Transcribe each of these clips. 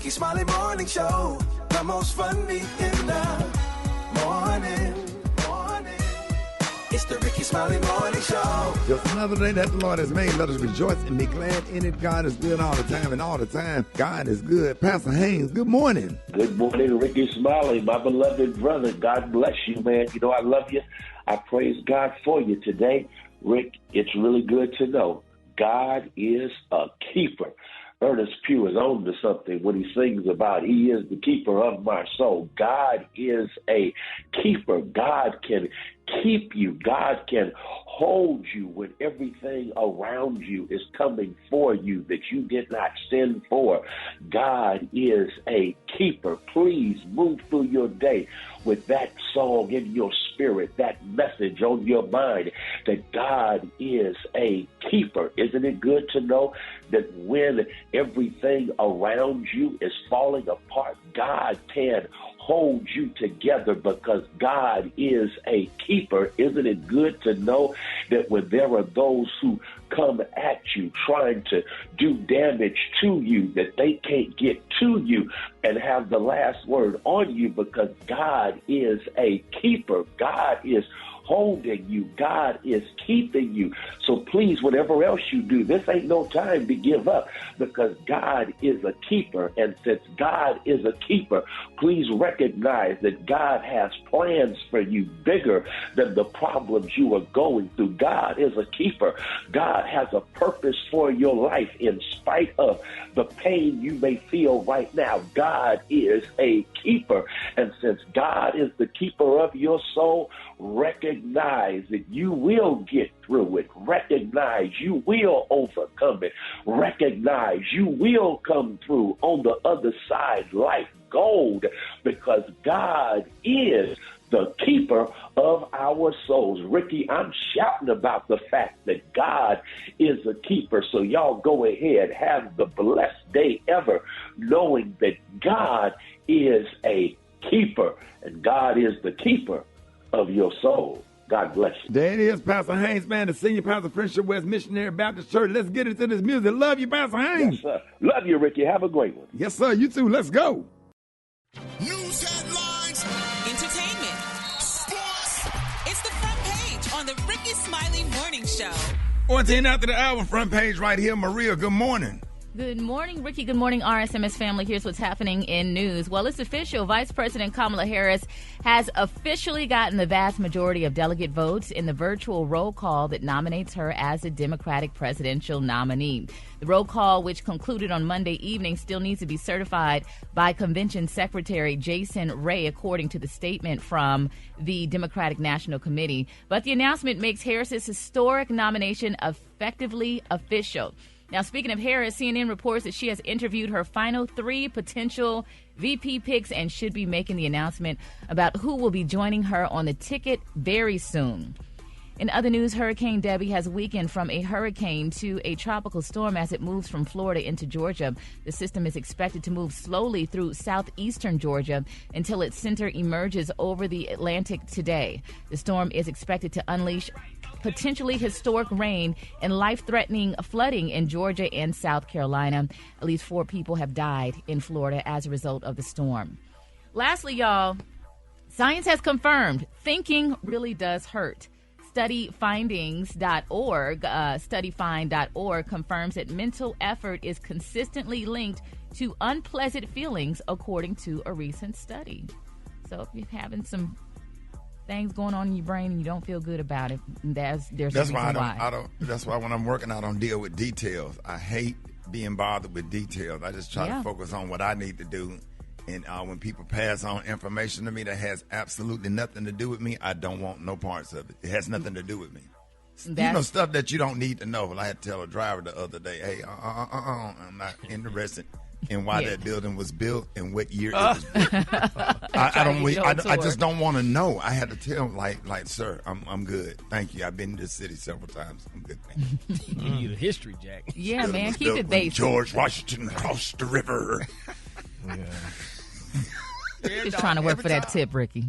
Rickey Smiley Morning Show. The most funny in the morning. It's the Rickey Smiley Morning Show. Just another day that the Lord has made. Let us rejoice and be glad in it. God is good all the time, and all the time, God is good. Pastor Haynes, good morning. Good morning, Rickey Smiley, my beloved brother. God bless you, man. You know I love you. I praise God for you today. Rick, it's really good to know God is a keeper. Ernest Pugh is on to something when he sings about he is the keeper of my soul. God is a keeper. God can keep you. God can hold you when everything around you is coming for you that you did not sin for. God is a keeper. Please move through your day with that song in your spirit, that message on your mind, that God is a keeper. Isn't it good to know that when everything around you is falling apart, God can hold you together because God is a keeper? Isn't it good to know that when there are those who come at you trying to do damage to you, that they can't get to you and have the last word on you because God is a keeper. God is holding you. God is keeping you. So please, whatever else you do, this ain't no time to give up because God is a keeper. And since God is a keeper, please recognize that God has plans for you bigger than the problems you are going through. God is a keeper. God has a purpose for your life in spite of the pain you may feel right now. God is a keeper. And since God is the keeper of your soul, recognize that you will get through it. Recognize you will overcome it. Recognize you will come through on the other side like gold because God is the keeper of our souls. Ricky, I'm shouting about the fact that God is a keeper. So y'all go ahead, have the blessed day ever, knowing that God is a keeper and God is the keeper of your soul. God bless you. There it is, Pastor Haynes, man, the senior pastor of Friendship West Missionary Baptist Church. Let's get into this music. Love you, Pastor Haynes. Yes, sir. Love you, Ricky. Have a great one. Yes, sir. You too. Let's go. News headlines, entertainment, sports. It's the front page on the Rickey Smiley Morning Show. 14 after the hour, front page right here. Maria, good morning. Good morning, Ricky. Good morning, RSMS family. Here's what's happening in news. Well, it's official. Vice President Kamala Harris has officially gotten the vast majority of delegate votes in the virtual roll call that nominates her as the Democratic presidential nominee. The roll call, which concluded on Monday evening, still needs to be certified by Convention Secretary Jason Ray, according to the statement from the Democratic National Committee. But the announcement makes Harris's historic nomination effectively official. Now, speaking of Harris, CNN reports that she has interviewed her final 3 potential VP picks and should be making the announcement about who will be joining her on the ticket very soon. In other news, Hurricane Debbie has weakened from a hurricane to a tropical storm as it moves from Florida into Georgia. The system is expected to move slowly through southeastern Georgia until its center emerges over the Atlantic today. The storm is expected to unleash potentially historic rain and life-threatening flooding in Georgia and South Carolina. At least 4 people have died in Florida as a result of the storm. Lastly, science has confirmed thinking really does hurt. Studyfind.org confirms that mental effort is consistently linked to unpleasant feelings, according to a recent study. So if you're having some things going on in your brain and you don't feel good about it, there's a reason why. That's why when I'm working, I don't deal with details. I hate being bothered with details. I just try to focus on what I need to do. And when people pass on information to me that has absolutely nothing to do with me, I don't want no parts of it. It has nothing to do with me. Stuff that you don't need to know. Well, I had to tell a driver the other day, hey, I'm not interested in why that building was built and what year it was built. I just don't want to know. I had to tell him, like, sir, I'm good. Thank you. I've been to the city several times. I'm good. Thank you. You the history, Jack. Yeah, man. Keep it basic. George Washington crossed the river. Yeah. Just trying to work for that tip, Ricky.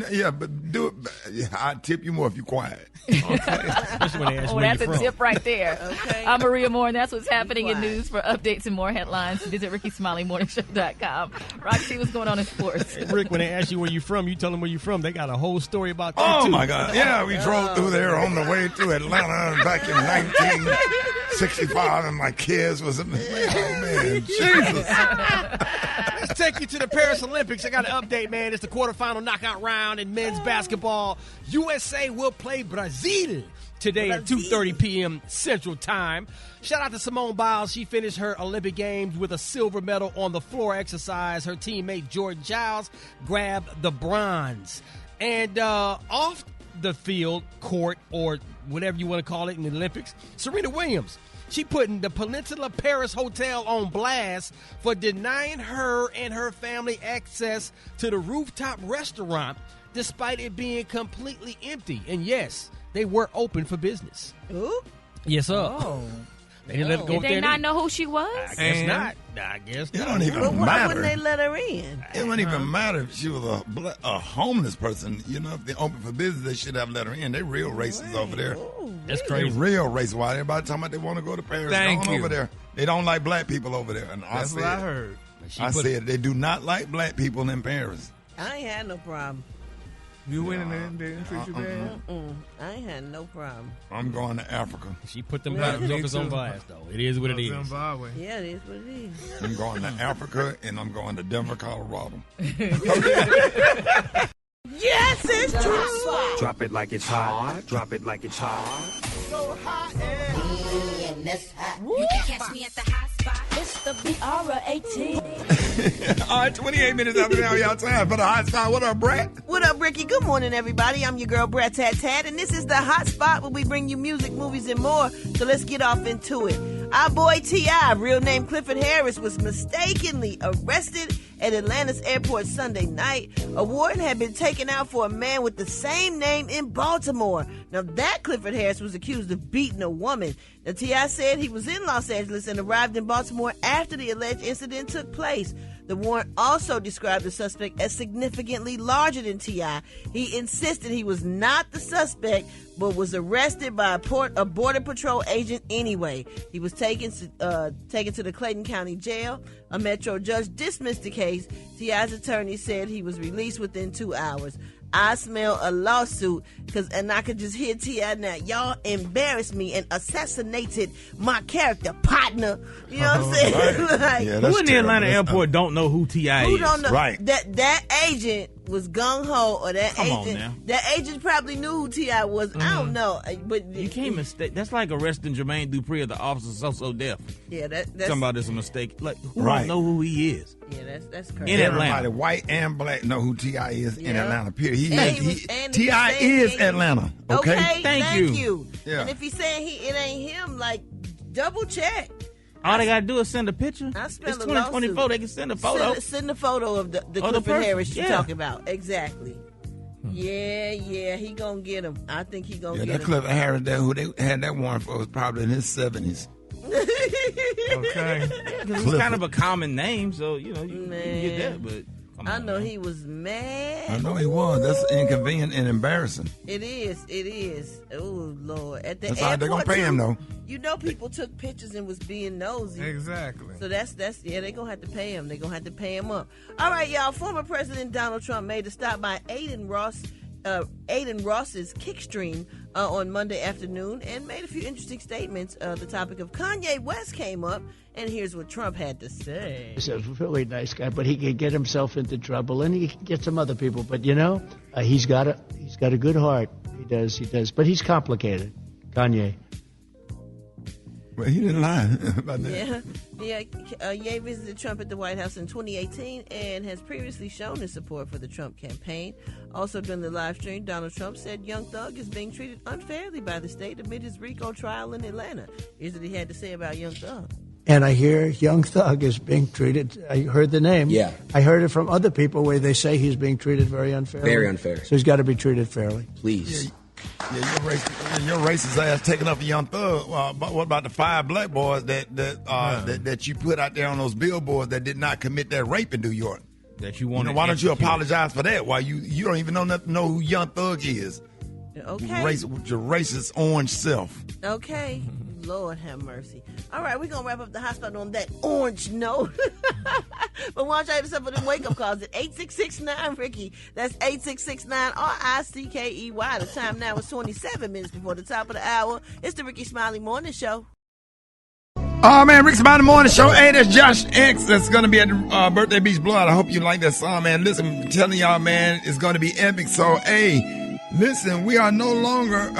Yeah, but do it. Yeah, I'd tip you more if you're quiet. Okay. Especially when they ask where That's you're a from. tip right there. Okay. I'm Maria Moore, and that's what's happening in quiet. news. For updates and more headlines, visit RickySmileyMorningShow.com. Roxy, what's going on in sports? Rick, when they ask you where you're from, you tell them where you're from. They got a whole story about that, Oh, too. my God. Yeah, we drove through there on the way to Atlanta back in 1965, and my kids was, man, Jesus. Let's take you to the Paris Olympics. I got an update, man. It's the quarterfinal knockout round in men's basketball. USA will play Brazil today at 2:30 p.m. Central Time. Shout out to Simone Biles. She finished her Olympic Games with a silver medal on the floor exercise. Her teammate Jordan Giles grabbed the bronze. And off the field, court, or whatever you want to call it in the Olympics, Serena Williams. She putting the Peninsula Paris Hotel on blast for denying her and her family access to the rooftop restaurant despite it being completely empty. And yes, they were open for business. Ooh. Yes, sir. Oh. They didn't let her go Did up they there. not know who she was? I guess not. I guess It not. don't even But why matter. wouldn't they let her in? It wouldn't even matter if she was a homeless person. You know, if they're open for business, they should have let her in. They real racist over there. That's They crazy. real racist. Why everybody talking about they want to go to Paris? Thank Going you. over there. They don't like black people over there. And That's what I heard. I said they do not like black people in Paris. I ain't had no problem. You went in there and they didn't treat you bad. I ain't had no problem. I'm going to Africa. She put them Yeah. black jokers on blast, though. It is what it is. Zimbabwe. Yeah, it is what it is. I'm going to Africa, and I'm going to Denver, Colorado. Yes, it's true. Drop it like it's hot. Drop it like it's hot. You can catch me at the hot spot. It's the BR18. All right, 28 minutes after now, y'all time for the hot spot. What up, Brett? What up, Ricky? Good morning, everybody. I'm your girl, Brett Tat Tat, and this is the hot spot where we bring you music, movies, and more. So let's get off into it. Our boy T.I., real name Clifford Harris, was mistakenly arrested at Atlanta's airport Sunday night. A warrant had been taken out for a man with the same name in Baltimore. Now, that Clifford Harris was accused of beating a woman. Now, T.I. said he was in Los Angeles and arrived in Baltimore after the alleged incident took place. The warrant also described the suspect as significantly larger than T.I. He insisted he was not the suspect, but was arrested by a Border Patrol agent anyway. He was taken to the Clayton County Jail. A Metro judge dismissed the case. T.I.'s attorney said he was released within 2 hours. I smell a lawsuit and I could just hear T.I. now. Y'all embarrassed me and assassinated my character partner. You know what I'm saying? Right. Like, Yeah, that's Who in the terrible. Atlanta That's airport don't know who T.I. who is? don't know Right. that agent was gung ho, or that Come on agent now. that agent probably knew who T.I. was. I don't know, but You can't mistake. That's like arresting Jermaine Dupri of the Officer So Deaf. Yeah, that's Somebody is a mistake. Like, who Right. don't know who he is? Yeah, that's crazy. In Everybody, Atlanta. white and black, know who T.I. is in Yeah. Atlanta, period. And he was T.I. saying is he- Atlanta, okay? Thank you. Yeah. And if he's saying it ain't him, like, double check. All they gotta do is send a picture. I It's smell a 2024. lawsuit. They can send a photo. Send the photo of the Of the Clifford person, Harris you're yeah. talking about. Exactly. Yeah, he gonna get him. I think he gonna Yeah, get that him. Clifford Harris, who they had that warrant for, was probably in his 70s. Okay. Because it's kind of a common name, so, you know, you can get that, but come I on, know man. he was mad. I know he was. That's inconvenient and embarrassing. It is. Oh, Lord. At the That's all right. They're airport, gonna pay him, too. though. You know people took pictures and was being nosy. Exactly. So that's they're going to have to pay him. They're going to have to pay him up. All right, y'all. Former President Donald Trump made a stop by Aiden Ross's Kickstream on Monday afternoon and made a few interesting statements. The topic of Kanye West came up, and here's what Trump had to say. He's a really nice guy, but he can get himself into trouble, and he can get some other people. But you know, he's got a good heart. He does. But he's complicated, Kanye. Well, he didn't lie about that. Ye visited Trump at the White House in 2018 and has previously shown his support for the Trump campaign. Also during the live stream, Donald Trump said Young Thug is being treated unfairly by the state amid his RICO trial in Atlanta. Here's what he had to say about Young Thug. And I hear Young Thug is being treated. I heard the name. Yeah. I heard it from other people where they say he's being treated very unfairly. Very unfair. So he's got to be treated fairly. Please. Yeah, your racist ass taking up a Young Thug. But what about the 5 black boys that you put out there on those billboards that did not commit that rape in New York? that you want. Why don't you apologize for that? Why you don't even know who Young Thug is? Okay. Your racist orange self. Okay. Lord have mercy. All right, we're going to wrap up the hot spot on that orange note. But why don't you have yourself with them wake-up calls at 866-9-RICKY. That's 866-9-RICKEY. The time now is 27 minutes before the top of the hour. It's the Rickey Smiley Morning Show. Oh, man, Rickey Smiley Morning Show. Hey, that's Josh X. That's going to be at the Birthday Beach Blowout. I hope you like that song, man. Listen, I'm telling y'all, man, it's going to be epic. So, hey, listen, we are no longer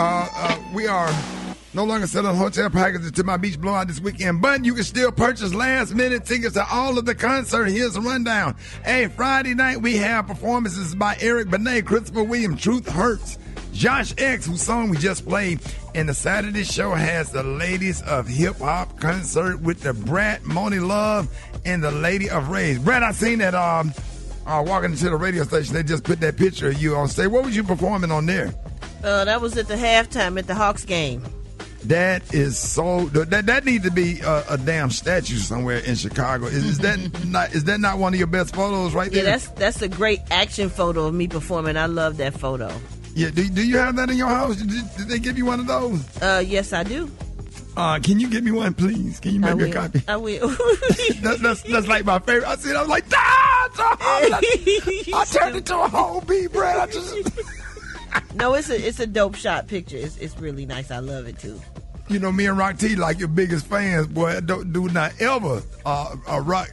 selling hotel packages to my beach blowout this weekend, but you can still purchase last-minute tickets to all of the concert. Here's the rundown. Hey, Friday night we have performances by Eric Benet, Christopher Williams, Truth Hurts, Josh X, whose song we just played, and the Saturday show has the Ladies of Hip Hop concert with the Brat, Moni Love, and the Lady of Rage. Brad, I seen that walking into the radio station. They just put that picture of you on stage. What was you performing on there? That was at the halftime at the Hawks game. That is so. That needs to be a damn statue somewhere in Chicago. Is that not one of your best photos right there? Yeah, that's a great action photo of me performing. I love that photo. Yeah, do you have that in your house? Did they give you one of those? Yes, I do. Can you give me one, please? Can you make me a copy? I will. that's like my favorite. I see it. I was like, I turned into a whole bee, Brad. No, it's a dope shot picture. It's really nice. I love it too. You know, me and Rock T, like your biggest fans, boy. Do not ever Rock.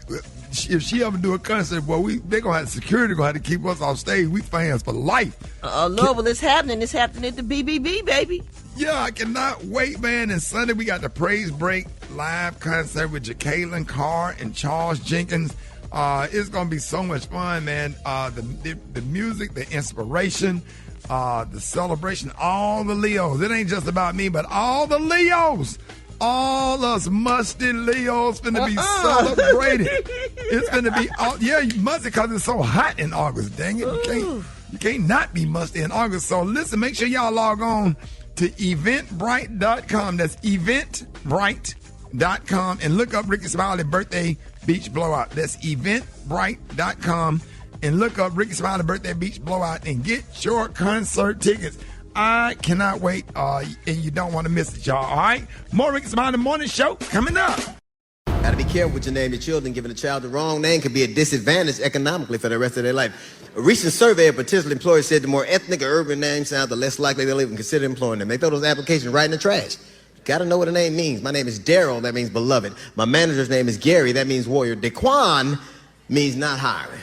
If she ever do a concert, boy, they gonna have security gonna have to keep us off stage. We fans for life. Lord, well, it's happening. It's happening at the BBB, baby. Yeah, I cannot wait, man. And Sunday we got the Praise Break live concert with Jacqueline Carr and Charles Jenkins. It's gonna be so much fun, man. The music, the inspiration. The celebration, all the Leos. It ain't just about me, but all the Leos. All us musty Leos finna be celebrated. It's finna be, musty because it's so hot in August. Dang it, you can't not be musty in August. So listen, make sure y'all log on to eventbrite.com. That's eventbrite.com and look up Rickey Smiley Birthday Beach Blowout. That's eventbrite.com. And look up Rickey Smiley Birthday Beach Blowout and get your concert tickets. I cannot wait, and you don't want to miss it, y'all. All right? More Rickey Smiley Morning Show coming up. Got to be careful with your name your children. Giving a child the wrong name could be a disadvantage economically for the rest of their life. A recent survey of potential employers said the more ethnic or urban names sound, the less likely they'll even consider employing them. They throw those applications right in the trash. Got to know what a name means. My name is Daryl. That means beloved. My manager's name is Gary. That means warrior. Daquan means not hiring.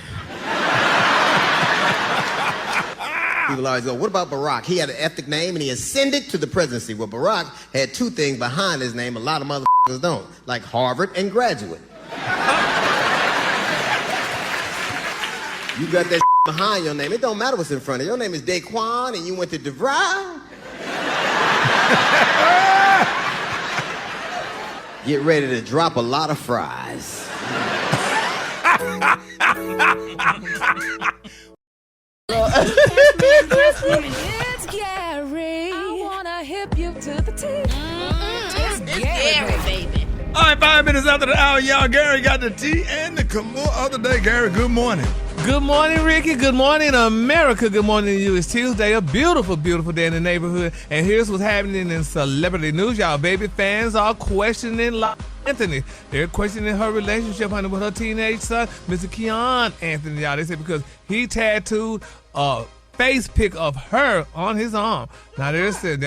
People always go, what about Barack? He had an ethnic name and he ascended to the presidency. Well, Barack had two things behind his name a lot of motherfuckers don't, like Harvard and graduate. You got that behind your name. It don't matter what's in front of you. Your name is Daquan and you went to DeVry. Get ready to drop a lot of fries. It's Gary. I wanna hip you to the T. It's Gary, baby. All right, 5 minutes after the hour, y'all. Gary got the tea and the Kahlua of the day. Gary, good morning. Good morning, Ricky. Good morning, America. Good morning to you. It's Tuesday, a beautiful, beautiful day in the neighborhood. And here's what's happening in celebrity news. Y'all baby fans are questioning Anthony. They're questioning her relationship, honey, with her teenage son, Mr. Keon Anthony, y'all. They said because he tattooed face pic of her on his arm. Now they said,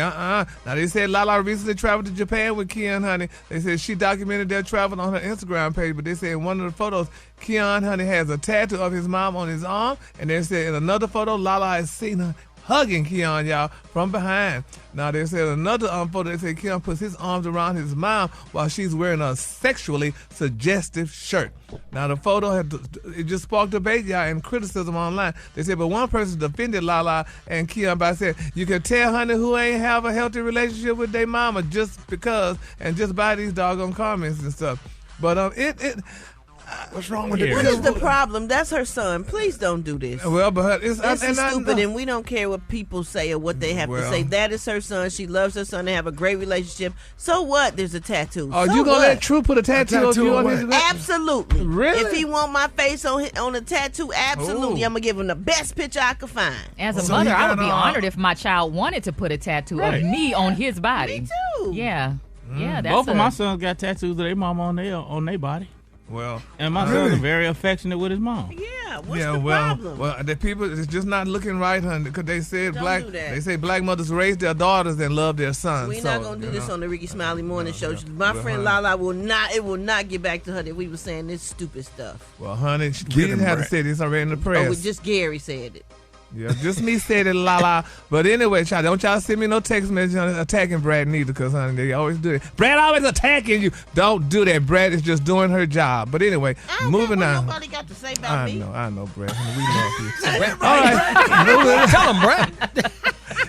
Lala recently traveled to Japan with Keon, honey. They said she documented their travel on her Instagram page, but they said in one of the photos, Keon, honey, has a tattoo of his mom on his arm, and they said in another photo, Lala has seen her hugging Keon, y'all, from behind. Now, they said another photo, they said Keon puts his arms around his mom while she's wearing a sexually suggestive shirt. Now, the photo, it just sparked debate, y'all, and criticism online. They said, but one person defended Lala and Keon by saying, you can tell, honey, who ain't have a healthy relationship with their mama just because, and just by these doggone comments and stuff. But What's wrong with it? What is the problem? That's her son. Please don't do this. Well, but this is stupid, and we don't care what people say or what they have to say. That is her son. She loves her son. They have a great relationship. So what? There's a tattoo. Oh, you gonna let True put a tattoo of you on his neck? Absolutely. Really? If he want my face on a tattoo, absolutely. I'm gonna give him the best picture I could find. As a mother, I would be honored if my child wanted to put a tattoo of me on his body. Me too. Yeah. Yeah, that's both of my sons got tattoos of their mama on their body. Well, and my sons are very affectionate with his mom. Yeah, what's the problem? Well, the people is just not looking right, honey, because they said Don't they say black mothers raise their daughters and love their sons. We're not gonna do this on the Rickey Smiley Morning Show. My friend Lala will not get back to her that we were saying this stupid stuff. Well, honey, we didn't have to say this already in the press. Oh, just Gary said it. Yeah, just me said it, la. But anyway, child, don't y'all send me no text message attacking Brad neither, because, honey, they always do it. Brad always attacking you. Don't do that. Brad is just doing her job. But anyway, moving on. Nobody got to say about me. I know, Brad. We love you. All right. Tell him, Brad.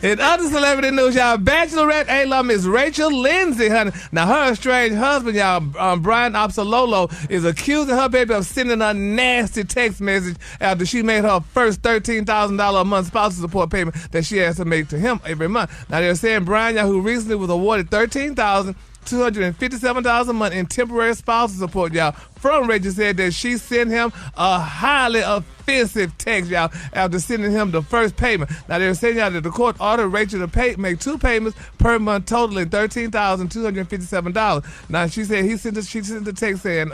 In other celebrity news, y'all, Bachelorette alum is Rachel Lindsay, honey. Now, her estranged husband, y'all, Brian Opsololo, is accusing her baby of sending a nasty text message after she made her first $13,000 a month spousal support payment that she has to make to him every month. Now, they're saying Brian, y'all, who recently was awarded $13,257 a month in temporary spousal support, y'all, from Rachel, said that she sent him a highly offensive text, y'all, after sending him the first payment. Now, they're saying, y'all, that the court ordered Rachel to make 2 payments per month, totaling $13,257. Now, she said she sent the text saying,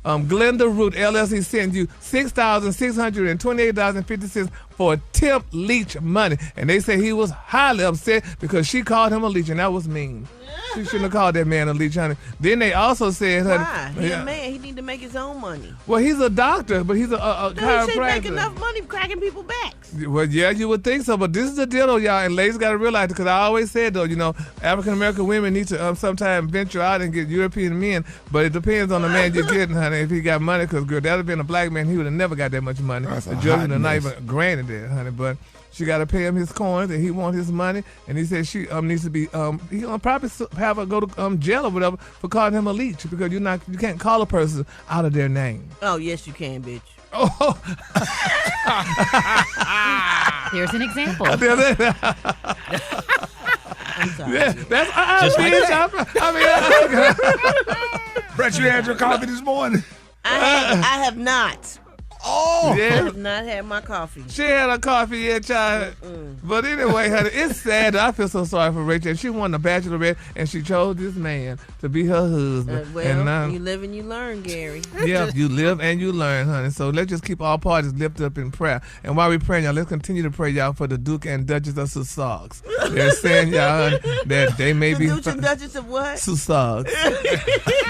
Glenda Root LLC sent you $6,628.50 for temp leech money. And they say he was highly upset because she called him a leech, and that was mean. She shouldn't have called that man a leech, honey. Then they also said, why? He's a man. He need to make his own money. Well, he's a doctor, but he's a chiropractor. He should make enough money cracking people backs. Well, yeah, you would think so, but this is the deal, though, y'all, and ladies got to realize it, because I always said, though, you know, African-American women need to sometimes venture out and get European men, but it depends on the man you're getting, honey, if he got money, because, girl, that would have been a black man, he would have never got that much money. The judge would have not even granted that, honey, but she got to pay him his coins, and he want his money, and he said she needs to be, he gonna probably have her go to jail or whatever for calling him a leech, because you can't call a person out of their name. Oh, yes, you can, bitch. Oh. Here's an example. I'm sorry. Yeah, that's just like that. Brett, you had your coffee this morning? I have not. Oh, yeah. I have not had my coffee. She had her coffee yet, child. But anyway, honey, it's sad. I feel so sorry for Rachel. She won the Bachelorette, and she chose this man to be her husband. Well, you live and you learn, Gary. Yeah, you live and you learn, honey. So let's just keep all parties lifted up in prayer. And while we're praying, y'all, let's continue to pray, y'all, for the Duke and Duchess of Sussex. They're saying, y'all, that they may be... The Duke and Duchess of what? Sussex.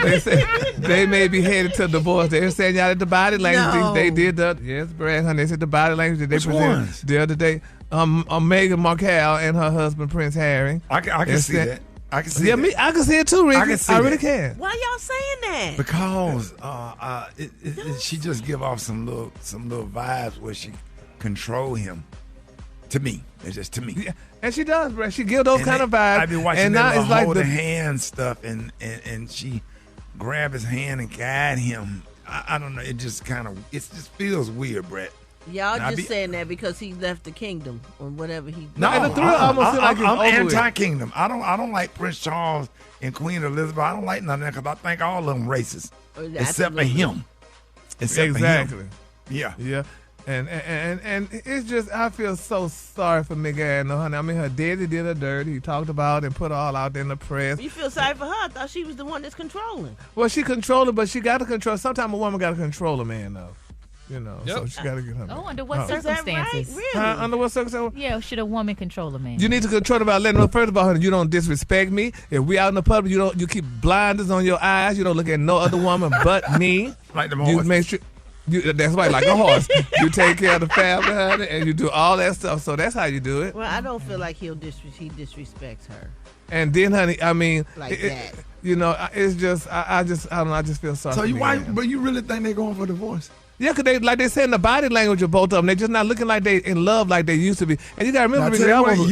They say they may be headed to divorce. They're saying, y'all, that the body language, they did that. Yes, Brad, honey, they said the body language that they presented the other day. Meghan Markle and her husband, Prince Harry. I can see that. I can see that. I can see it too, Ricky. I really can. Why y'all saying that? Because she just give off some little vibes where she control him. To me, it's just to me. Yeah, and she does, Brad. She give those kind of vibes. I be watching them hold the hand stuff, and she grab his hand and guide him. I don't know. It just feels weird, Brett. Y'all just saying that because he left the kingdom or whatever he. No, I'm anti-kingdom. I don't like Prince Charles and Queen Elizabeth. I don't like none of that because I think all of them racist, except for him. Exactly. Yeah. Yeah. And it's just, I feel so sorry for Meghan, honey. I mean, her daddy did her dirty. He talked about it and put it all out there in the press. You feel sorry for her? I thought she was the one that's controlling. Well, she controlling, but she got to control. Sometimes a woman got to control a man, though. You know, so she got to get her. Oh, under what circumstances? Is that right? Really? Under what circumstances? Yeah, should a woman control a man? You need to control her by letting her. First of all, honey, you don't disrespect me. If we out in the public, you keep blinders on your eyes. You don't look at no other woman but me. Like the You make sure. That's right, like a horse. You take care of the family, honey, and you do all that stuff. So that's how you do it. Well, I don't feel like he disrespects her. And then, honey, I mean, like that. You know, it's just, I don't know. I just feel sorry. So but you really think they're going for divorce? Yeah, because they say in the body language of both of them, they're just not looking like they in love like they used to be. And you got to remember,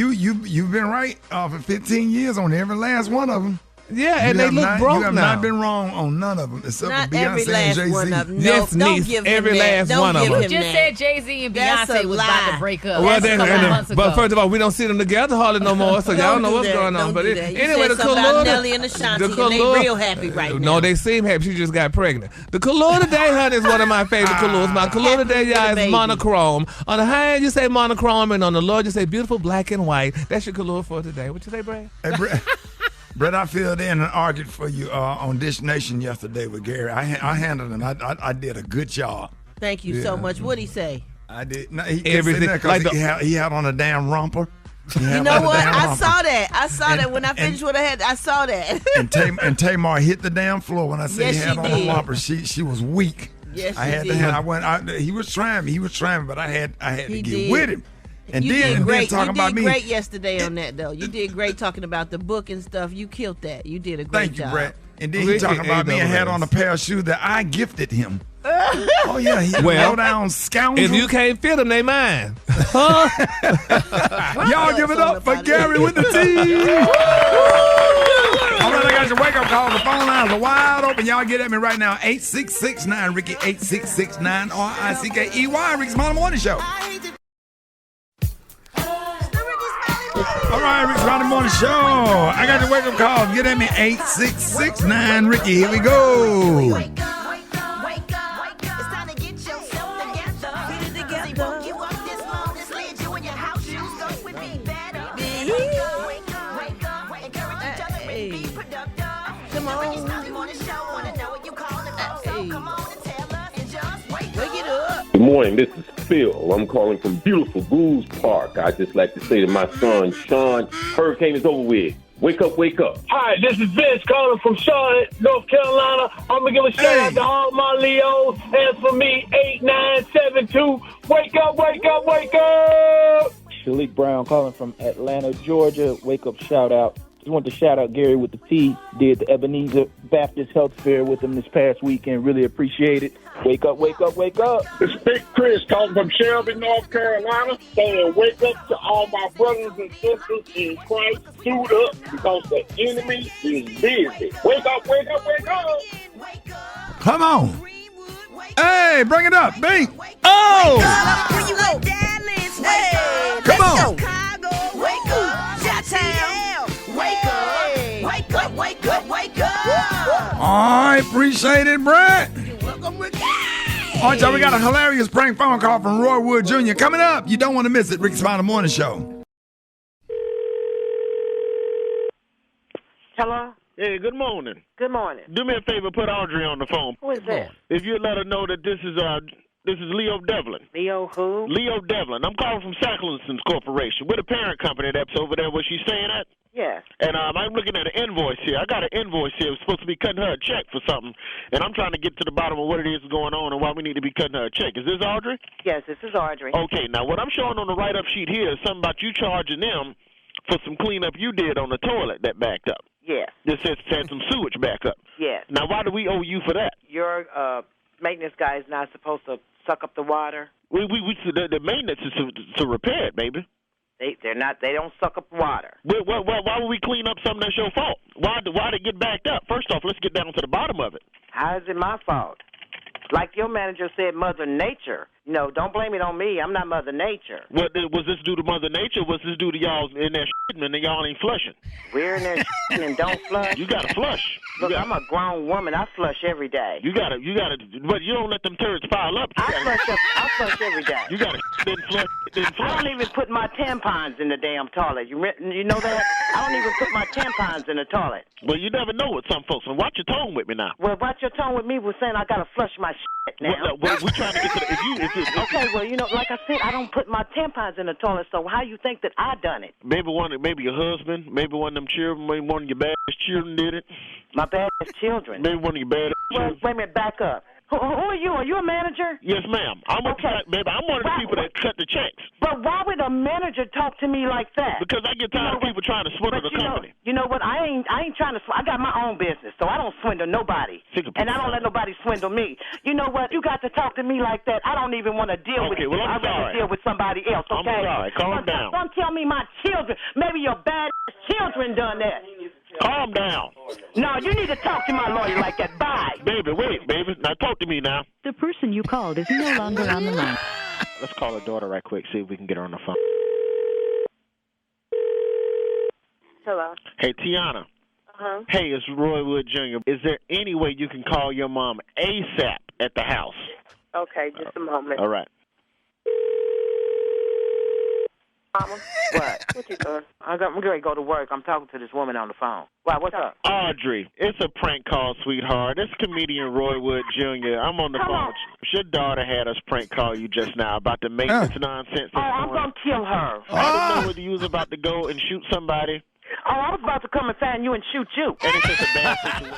you've been right for 15 years on every last one of them. Yeah, and they look broke now. You have not been wrong on none of them, except Not for Beyonce every last and one of Jay-Z. them. Yes, don't niece, give every him that. last Don't one of give them. You him just that. said Jay-Z and That's Beyonce a was about lie. to break up. Well, That's a couple months ago. but first of all, we don't see them together hardly no more, so y'all know what's going on. Don't But do that. You anyway, said the something about Kahlua, Nelly and Ashanti, and they real happy right now. No, they seem happy. She just got pregnant. The Kahlua today, honey, is one of my favorite Kahluas. My Kahlua today, y'all, is monochrome. On the high end, you say monochrome, and on the low, you say beautiful black and white. That's your Kahlua for today. What you say, Brad? Hey, Brett, I filled in and argued for you on Dish Nation yesterday with Gary. I handled it, and I did a good job. Thank you so much. What'd he say? I did. No, he Everything. Like he had on a damn romper. You know what? I saw that. I saw that when I finished what I had. I saw that. and Tamar hit the damn floor when I said he had on a romper. She was weak. Yes, I had did. he was trying me, but I had to get did. with him. And you then did great. talking You about did me. great yesterday on that, though. You did great talking about the book and stuff. You killed that. You did a great Thank job. you, Brett. And then he talking about me and had on a pair of shoes that I gifted him. Oh yeah, he low down scoundrel. If you can't fit them, they mine. Huh? Y'all give it up for Gary with the T. All right, I got your wake up call. The phone lines are wide open. Y'all get at me right now. 8669 Ricky 8669 RICKEY Rickey Smiley Morning Show. All right, Rickey Smiley Morning Show. I got your wake up call. Get at me 8669 Ricky. Here we go. Good morning, this is Phil. I'm calling from beautiful Goose Park. I'd just like to say to my son, Sean, hurricane is over with. Wake up, wake up. Hi, this is Vince calling from Charlotte, North Carolina. I'm going to give a shout out to all my Leos. And for me, 8972. Wake up, wake up, wake up. Shalik Brown calling from Atlanta, Georgia. Wake up, shout out. Just wanted to shout out Gary with the T. Did the Ebenezer Baptist Health Fair with him this past weekend. Really appreciate it. Wake up, wake up, wake up. It's Big Chris calling from Shelby, North Carolina, saying wake up to all my brothers and sisters in Christ. Suit up because the enemy is busy. Wake up, wake up, wake up. Come on. Hey, bring it up, B. Oh! Hey, come on. Chicago, wake up. Chi-town, wake up. Wake up, wake up, wake up. All right, appreciate it, Brett. Welcome, Ricky. All right, y'all, we got a hilarious prank phone call from Roy Wood Jr. coming up. You don't want to miss it. Rickey Smiley Morning Show. Hello? Hey, good morning. Good morning. Do me a favor, put Audrey on the phone. Who is that? If you let her know that this is Leo Devlin. Leo who? Leo Devlin. I'm calling from Shackleton's Corporation. We're the parent company that's over there where she's staying at. Yes. And I'm looking at an invoice here. I got an invoice here. We're supposed to be cutting her a check for something. And I'm trying to get to the bottom of what it is going on and why we need to be cutting her a check. Is this Audrey? Yes, this is Audrey. Okay, now what I'm showing on the write-up sheet here is something about you charging them for some cleanup you did on the toilet that backed up. Yes. This says had some sewage back up. Yes. Now, why do we owe you for that? Your maintenance guy is not supposed to suck up the water. The maintenance is to repair it, baby. They're not. They don't suck up water. Why would we clean up something that's your fault? Why did it get backed up? First off, let's get down to the bottom of it. How is it my fault? Like your manager said, Mother Nature. No, don't blame it on me. I'm not Mother Nature. Was this due to Mother Nature? Was this due to y'all in there shitting and y'all ain't flushing? We're in there shitting and don't flush. You gotta flush. Look, I'm a grown woman. I flush every day. You gotta, but you don't let them turds pile up. I flush every day. You gotta then flush. I don't even put my tampons in the damn toilet. You know that? I don't even put my tampons in the toilet. Well, you never know with some folks. And watch your tone with me now. Well, watch your tone with me was saying I gotta flush my shit now. Well, we're trying to get to the. Okay, well, you know, like I said, I don't put my tampons in the toilet. So how you think that I done it? Maybe your husband, maybe one of them children, maybe one of your bad children did it. My bad children. Maybe one of your bad children. Wait a minute, back up. Who are you? Are you a manager? Yes, ma'am. I'm one of the people that cut the checks. But why would a manager talk to me like that? Because I get tired of people trying to swindle the company. You know what? I ain't trying to. I got my own business, so I don't swindle nobody, and I don't let nobody swindle me. You know what? You got to talk to me like that. I don't even want to deal with you. Well, I'd rather deal with somebody else. Okay? I'm sorry. Calm down. Don't tell me my children. Maybe your bad children done that. Calm down. No, you need to talk to my lawyer like that. Bye. Baby, wait, baby. Now talk to me now. The person you called is no longer on the line. Let's call her daughter right quick, see if we can get her on the phone. Hello. Hey, Tiana. Uh-huh. Hey, it's Roy Wood Jr. Is there any way you can call your mom ASAP at the house? Okay, just a moment. All right. Mama, what you doing? I'm getting ready to go to work. I'm talking to this woman on the phone. Why, what's up? Audrey, it's a prank call, sweetheart. It's comedian Roy Wood Jr. I'm on the phone with you. Your daughter had us prank call you just now about the maintenance nonsense. Oh, I'm going to kill her. I didn't know whether you was about to go and shoot somebody. Oh, I was about to come and find you and shoot you. And it's just a bad situation.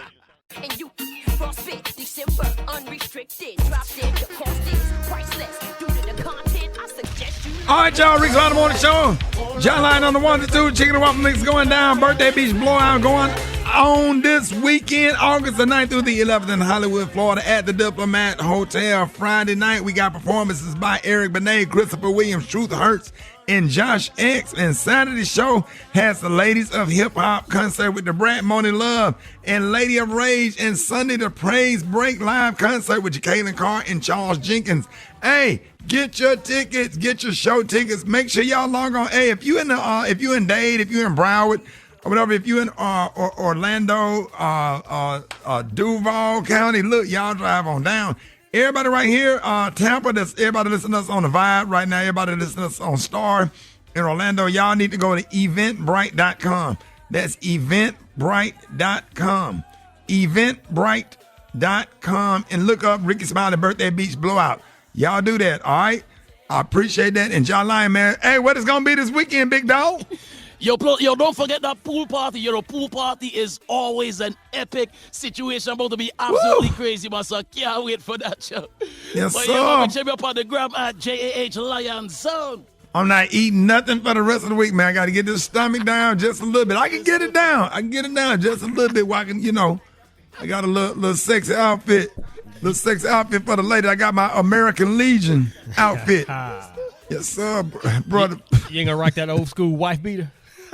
And you, frostbit, December, unrestricted. Drop dead, your cost is priceless. Due to the content, I suggest you. All right, y'all. Rickey Smiley Morning Show. John Line on the 1 to 2. Chicken and waffle mix going down. Birthday beach blowout going on this weekend, August the 9th through the 11th in Hollywood, Florida, at the Diplomat Hotel. Friday night, we got performances by Eric Benet, Christopher Williams, Truth Hurts, and Josh X. And Saturday show has the Ladies of Hip Hop concert with the Brat Money Love and Lady of Rage. And Sunday, the Praise Break live concert with Jacqueline Carr and Charles Jenkins. Hey, get your tickets, get your show tickets. Make sure y'all log on. Hey, if you in Dade, if you in Broward, or whatever, if you in Orlando, Duval County, look, y'all drive on down. Everybody right here, Tampa, everybody listening to us on the Vibe right now, everybody listening to us on Star in Orlando, y'all need to go to eventbrite.com. That's eventbrite.com. Eventbrite.com and look up Rickey Smiley Birthday Beach Blowout. Y'all do that, all right? I appreciate that. And John Lyon, man, hey, what is going to be this weekend, big dog? Yo, don't forget that pool party. You know, pool party is always an epic situation. About to be absolutely crazy, man. So I can't wait for that show. Yes, but sir. Yeah, check me up on the gram at JAH Lion Zone. I'm not eating nothing for the rest of the week, man. I got to get this stomach down just a little bit. I can get it down. Just a little bit. Where I can, I got a little sexy outfit. Little sexy outfit for the lady. I got my American Legion outfit. Yes, sir, brother. You ain't gonna rock that old school wife beater?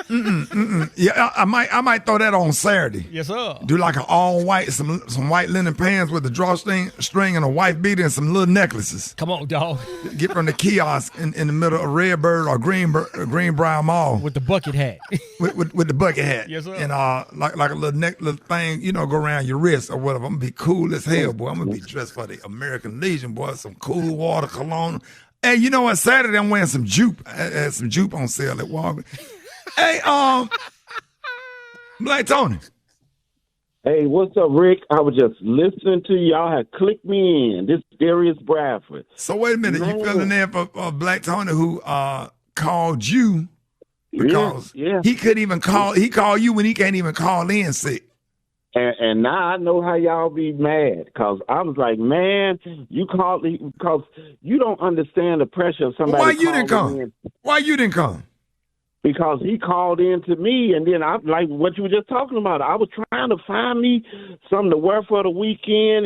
Yeah, I might throw that on Saturday. Yes, sir. Do like an all white, some white linen pants with a drawstring and a wife beater and some little necklaces. Come on, dog. Get from the kiosk in the middle of Redbird or Greenbrier Mall with the bucket hat. with the bucket hat. Yes, sir. And like a little thing, go around your wrist or whatever. I'm gonna be cool as hell, boy. I'm gonna be dressed for the American Legion, boy. Some cool water cologne. Hey, you know what? Saturday I'm wearing some jupe. I had some jupe on sale at Walgreens. Hey, Black Tony. Hey, what's up, Rick? I was just listening to y'all. Had clicked me in. This is Darius Bradford. So wait a minute, man. You filling in for Black Tony, who called you because he couldn't even call. He called you when he can't even call in sick. And now I know how y'all be mad, because I was like, man, you called me because you don't understand the pressure of somebody. Why you didn't come? Why you didn't come? Because he called in to me, and then I like what you were just talking about. I was trying to find me something to wear for the weekend,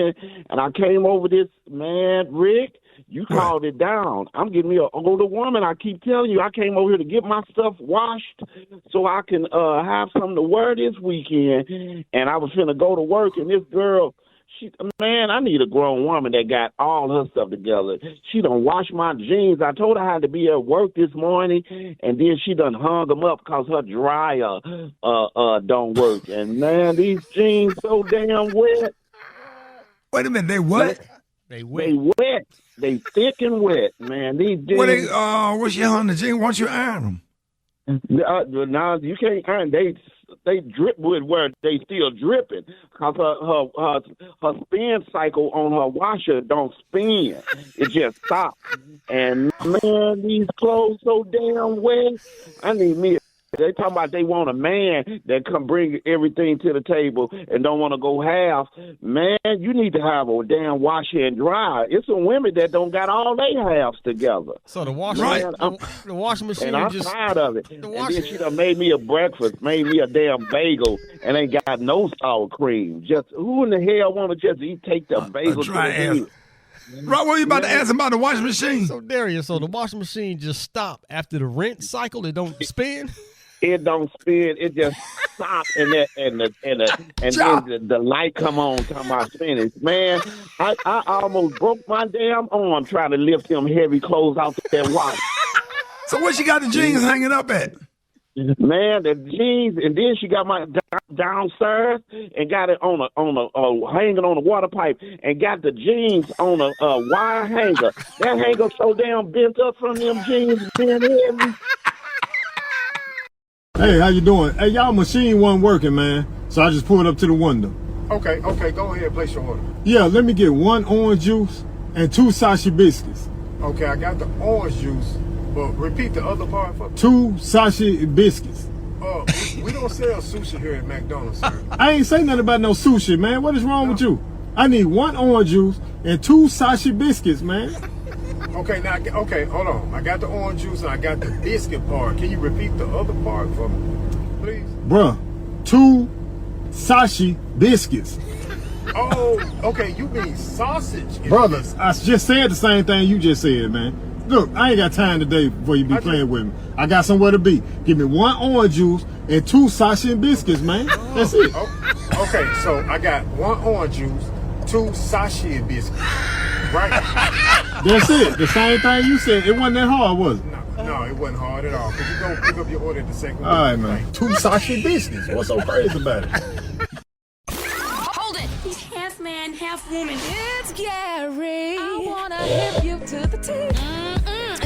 and I came over this, man, Rick, you called it down. I'm getting me an older woman. I keep telling you, I came over here to get my stuff washed so I can have something to wear this weekend, and I was finna go to work, and this girl, man, I need a grown woman that got all her stuff together. She done washed my jeans. I told her I had to be at work this morning, and then she done hung them up because her dryer don't work. And, man, these jeans so damn wet. Wait a minute, they what? They wet. They wet. They thick and wet, man. These jeans. What's your on the jeans? Why don't you iron them? No, you can't iron. They drip with where they still dripping because her spin cycle on her washer don't spin. It just stops. And, man, these clothes so damn wet. I need me. They talking about they want a man that come bring everything to the table and don't want to go half. Man, you need to have a damn washer and dryer. It's some women that don't got all they halves together. So the washing machine, and I'm tired of it. And then she done made me a breakfast, made me a damn bagel, and ain't got no sour cream. Just who in the hell want to just take the bagel to the head? Right, what are you about to ask about the washing machine? So Darius, the washing machine just stopped after the rinse cycle? It don't spin? it don't spin. It just stop, and then the light come on. Talking about spinach, man. I almost broke my damn arm trying to lift them heavy clothes out that wash. So where she got the jeans hanging up at? Man, the jeans, and then she got my downstairs and got it on a hanging on a water pipe, and got the jeans on a wire hanger. That hanger so damn bent up from them jeans being heavy. Hey, how you doing? Hey, y'all machine wasn't working, man, so I just pulled up to the window. Okay, go ahead, place your order. Yeah, let me get 1 orange juice and 2 Sashi biscuits. Okay, I got the orange juice. Well, repeat the other part for me. 2 Sashi biscuits. We don't sell sushi here at McDonald's, sir. I ain't say nothing about no sushi, man. What is wrong with you? I need 1 orange juice and 2 Sashi biscuits, man. Okay, hold on. I got the orange juice and I got the biscuit part. Can you repeat the other part for me, please? Bruh, 2 Sashi biscuits. Oh, okay. You mean sausage? Brothers, I just said the same thing you just said, man. Look, I ain't got time today before you be playing with me. I got somewhere to be. Give me 1 orange juice and 2 Sashi biscuits, man. That's it. Okay, so I got 1 orange juice, 2 Sashi biscuits. Right? That's it. The same thing you said. It wasn't that hard, was it? No, it wasn't hard at all. Could you go pick up your order at the second? All right, man. 2 Sashi biscuits. What's so crazy about it? Hold it. He's half man, half woman. It's Gary. I wanna hip you to the teeth.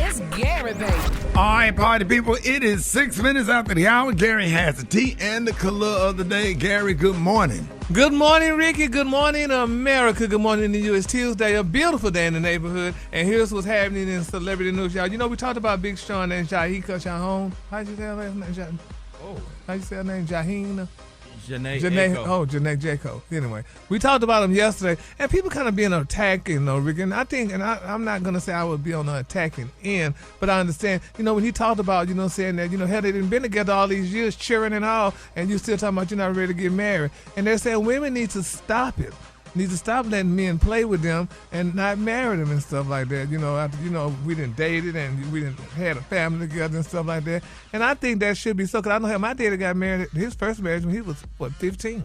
It's Gary, baby. All right, party people, it is 6 minutes after the hour. Gary has the tea and the color of the day. Gary, good morning. Good morning, Ricky. Good morning, America. Good morning to you. It's Tuesday, a beautiful day in the neighborhood. And here's what's happening in celebrity news, y'all. You know, we talked about Big Sean and Jahika Shahon. How'd you say her last name? How'd you say her name? Jahina? Janae Jaco. Anyway, we talked about him yesterday, and people kind of being attacking, Rick. And I think, I'm not going to say I would be on the attacking end, but I understand, when he talked about, saying that, hell, they didn't been together all these years, cheering and all, and you still talking about you're not ready to get married. And they're saying women need to stop it. Need to stop letting men play with them and not marry them and stuff like that. After, we done dated and we done had a family together and stuff like that. And I think that should be so. Because I know how my daddy got married, his first marriage when he was, 15?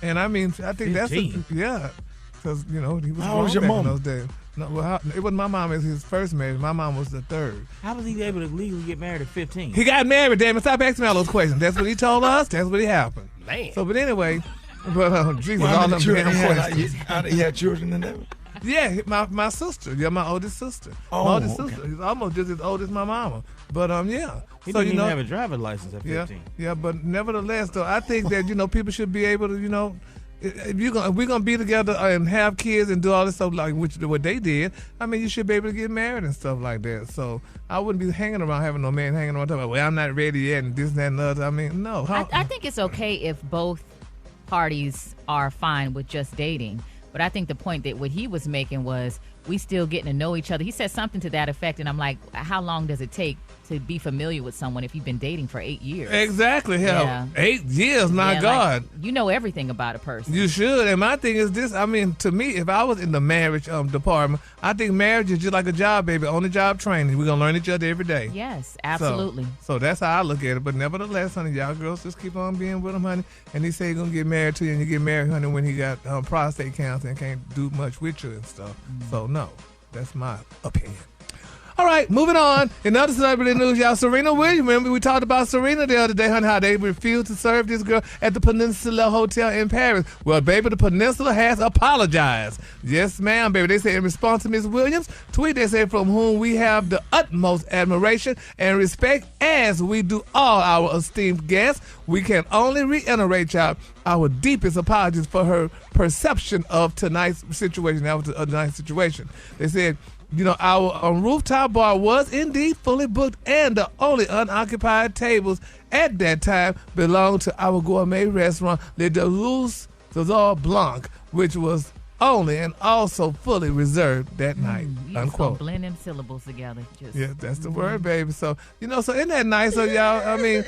And I mean, I think 15? That's because, he was how was your mom? In those days. No, it wasn't my mom. It was his first marriage. My mom was the third. How was he able to legally get married at 15? He got married, damn it. Stop asking me all those questions. That's what he told us. That's what happened. Man. So, but anyway... But Jesus, well, all them damn questions. How he had children and everything? Yeah, my sister. Yeah, my oldest sister. Oh, my oldest okay. sister. He's almost just as old as my mama. But yeah. He didn't even have a driver's license at 15. Yeah, but nevertheless, though, I think that people should be able to, if we're gonna be together and have kids and do all this stuff like what they did, I mean, you should be able to get married and stuff like that. So I wouldn't be hanging around having no man hanging around talking about, well, I'm not ready yet and this and that and the other. I mean, no. I think it's okay if both parties are fine with just dating. But I think the point that what he was making was we still getting to know each other. He said something to that effect, and I'm like, how long does it take to be familiar with someone if you've been dating for 8 years? Exactly. Hell, Yeah. 8 years, my God. Like, you know everything about a person. You should. And my thing is this, I mean, to me, if I was in the marriage department, I think marriage is just like a job, baby, on-the-job training. We're going to learn each other every day. Yes, absolutely. So that's how I look at it. But nevertheless, honey, y'all girls just keep on being with him, honey. And he say he's going to get married to you, and you get married, honey, when he got prostate cancer and can't do much with you and stuff. So, no, that's my opinion. All right, moving on. In other celebrity news, y'all, Serena Williams, remember we talked about Serena the other day, honey, how they refused to serve this girl at the Peninsula Hotel in Paris. Well, baby, the Peninsula has apologized. Yes, ma'am, baby. They say in response to Ms. Williams' tweet, they say, from whom we have the utmost admiration and respect as we do all our esteemed guests. We can only reiterate, y'all, our deepest apologies for her perception of tonight's situation. That was a nice situation. They said, our rooftop bar was indeed fully booked, and the only unoccupied tables at that time belonged to our gourmet restaurant, Le Deleuze Blanc, which was only and also fully reserved that night. Unquote. Blend them syllables together. Yeah, that's the word, baby. So so isn't that nice of y'all? I mean,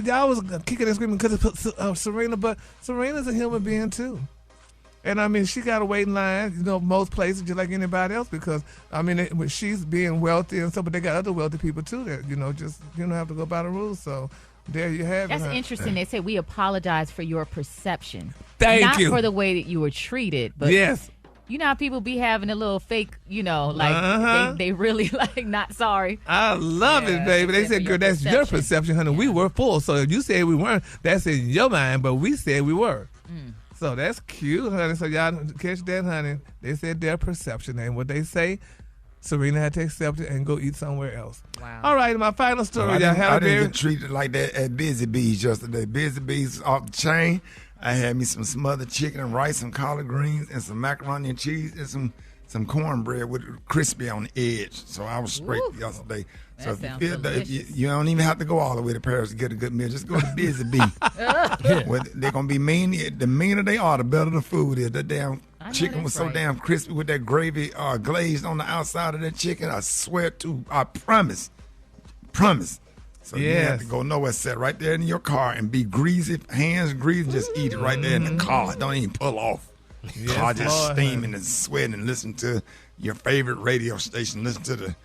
y'all was kicking and screaming because of Serena, but Serena's a human being too. And I mean, she got to wait in line, most places just like anybody else because, I mean, she's being wealthy and stuff, but they got other wealthy people too that, just, you don't have to go by the rules. So there you have it. That's interesting. They say we apologize for your perception. Thank you. Not for the way that you were treated, but yes. You know how people be having a little fake, like they really like not sorry. I love it, baby. They said, girl, that's your perception, honey. We were full. So if you said we weren't, that's in your mind, but we said we were. So that's cute, honey. So y'all catch that, honey. They said their perception. And what they say, Serena had to accept it and go eat somewhere else. Wow. All right, my final story. I didn't get treated like that at Busy Bees yesterday. Busy Bees off the chain. I had me some smothered chicken and rice, some collard greens, and some macaroni and cheese, and some cornbread with crispy on the edge. So I was straight yesterday. So if you don't even have to go all the way to Paris to get a good meal. Just go to Busy Bee. They're going to be mean. The meaner they are, the better the food is. That damn chicken was so damn crispy with that gravy glazed on the outside of that chicken. I swear to, I promise. So you have to go nowhere, sit right there in your car and be greasy, hands greasy, just eat it right there in the car. Don't even pull off. Car just steaming and sweating and listen to your favorite radio station, listen to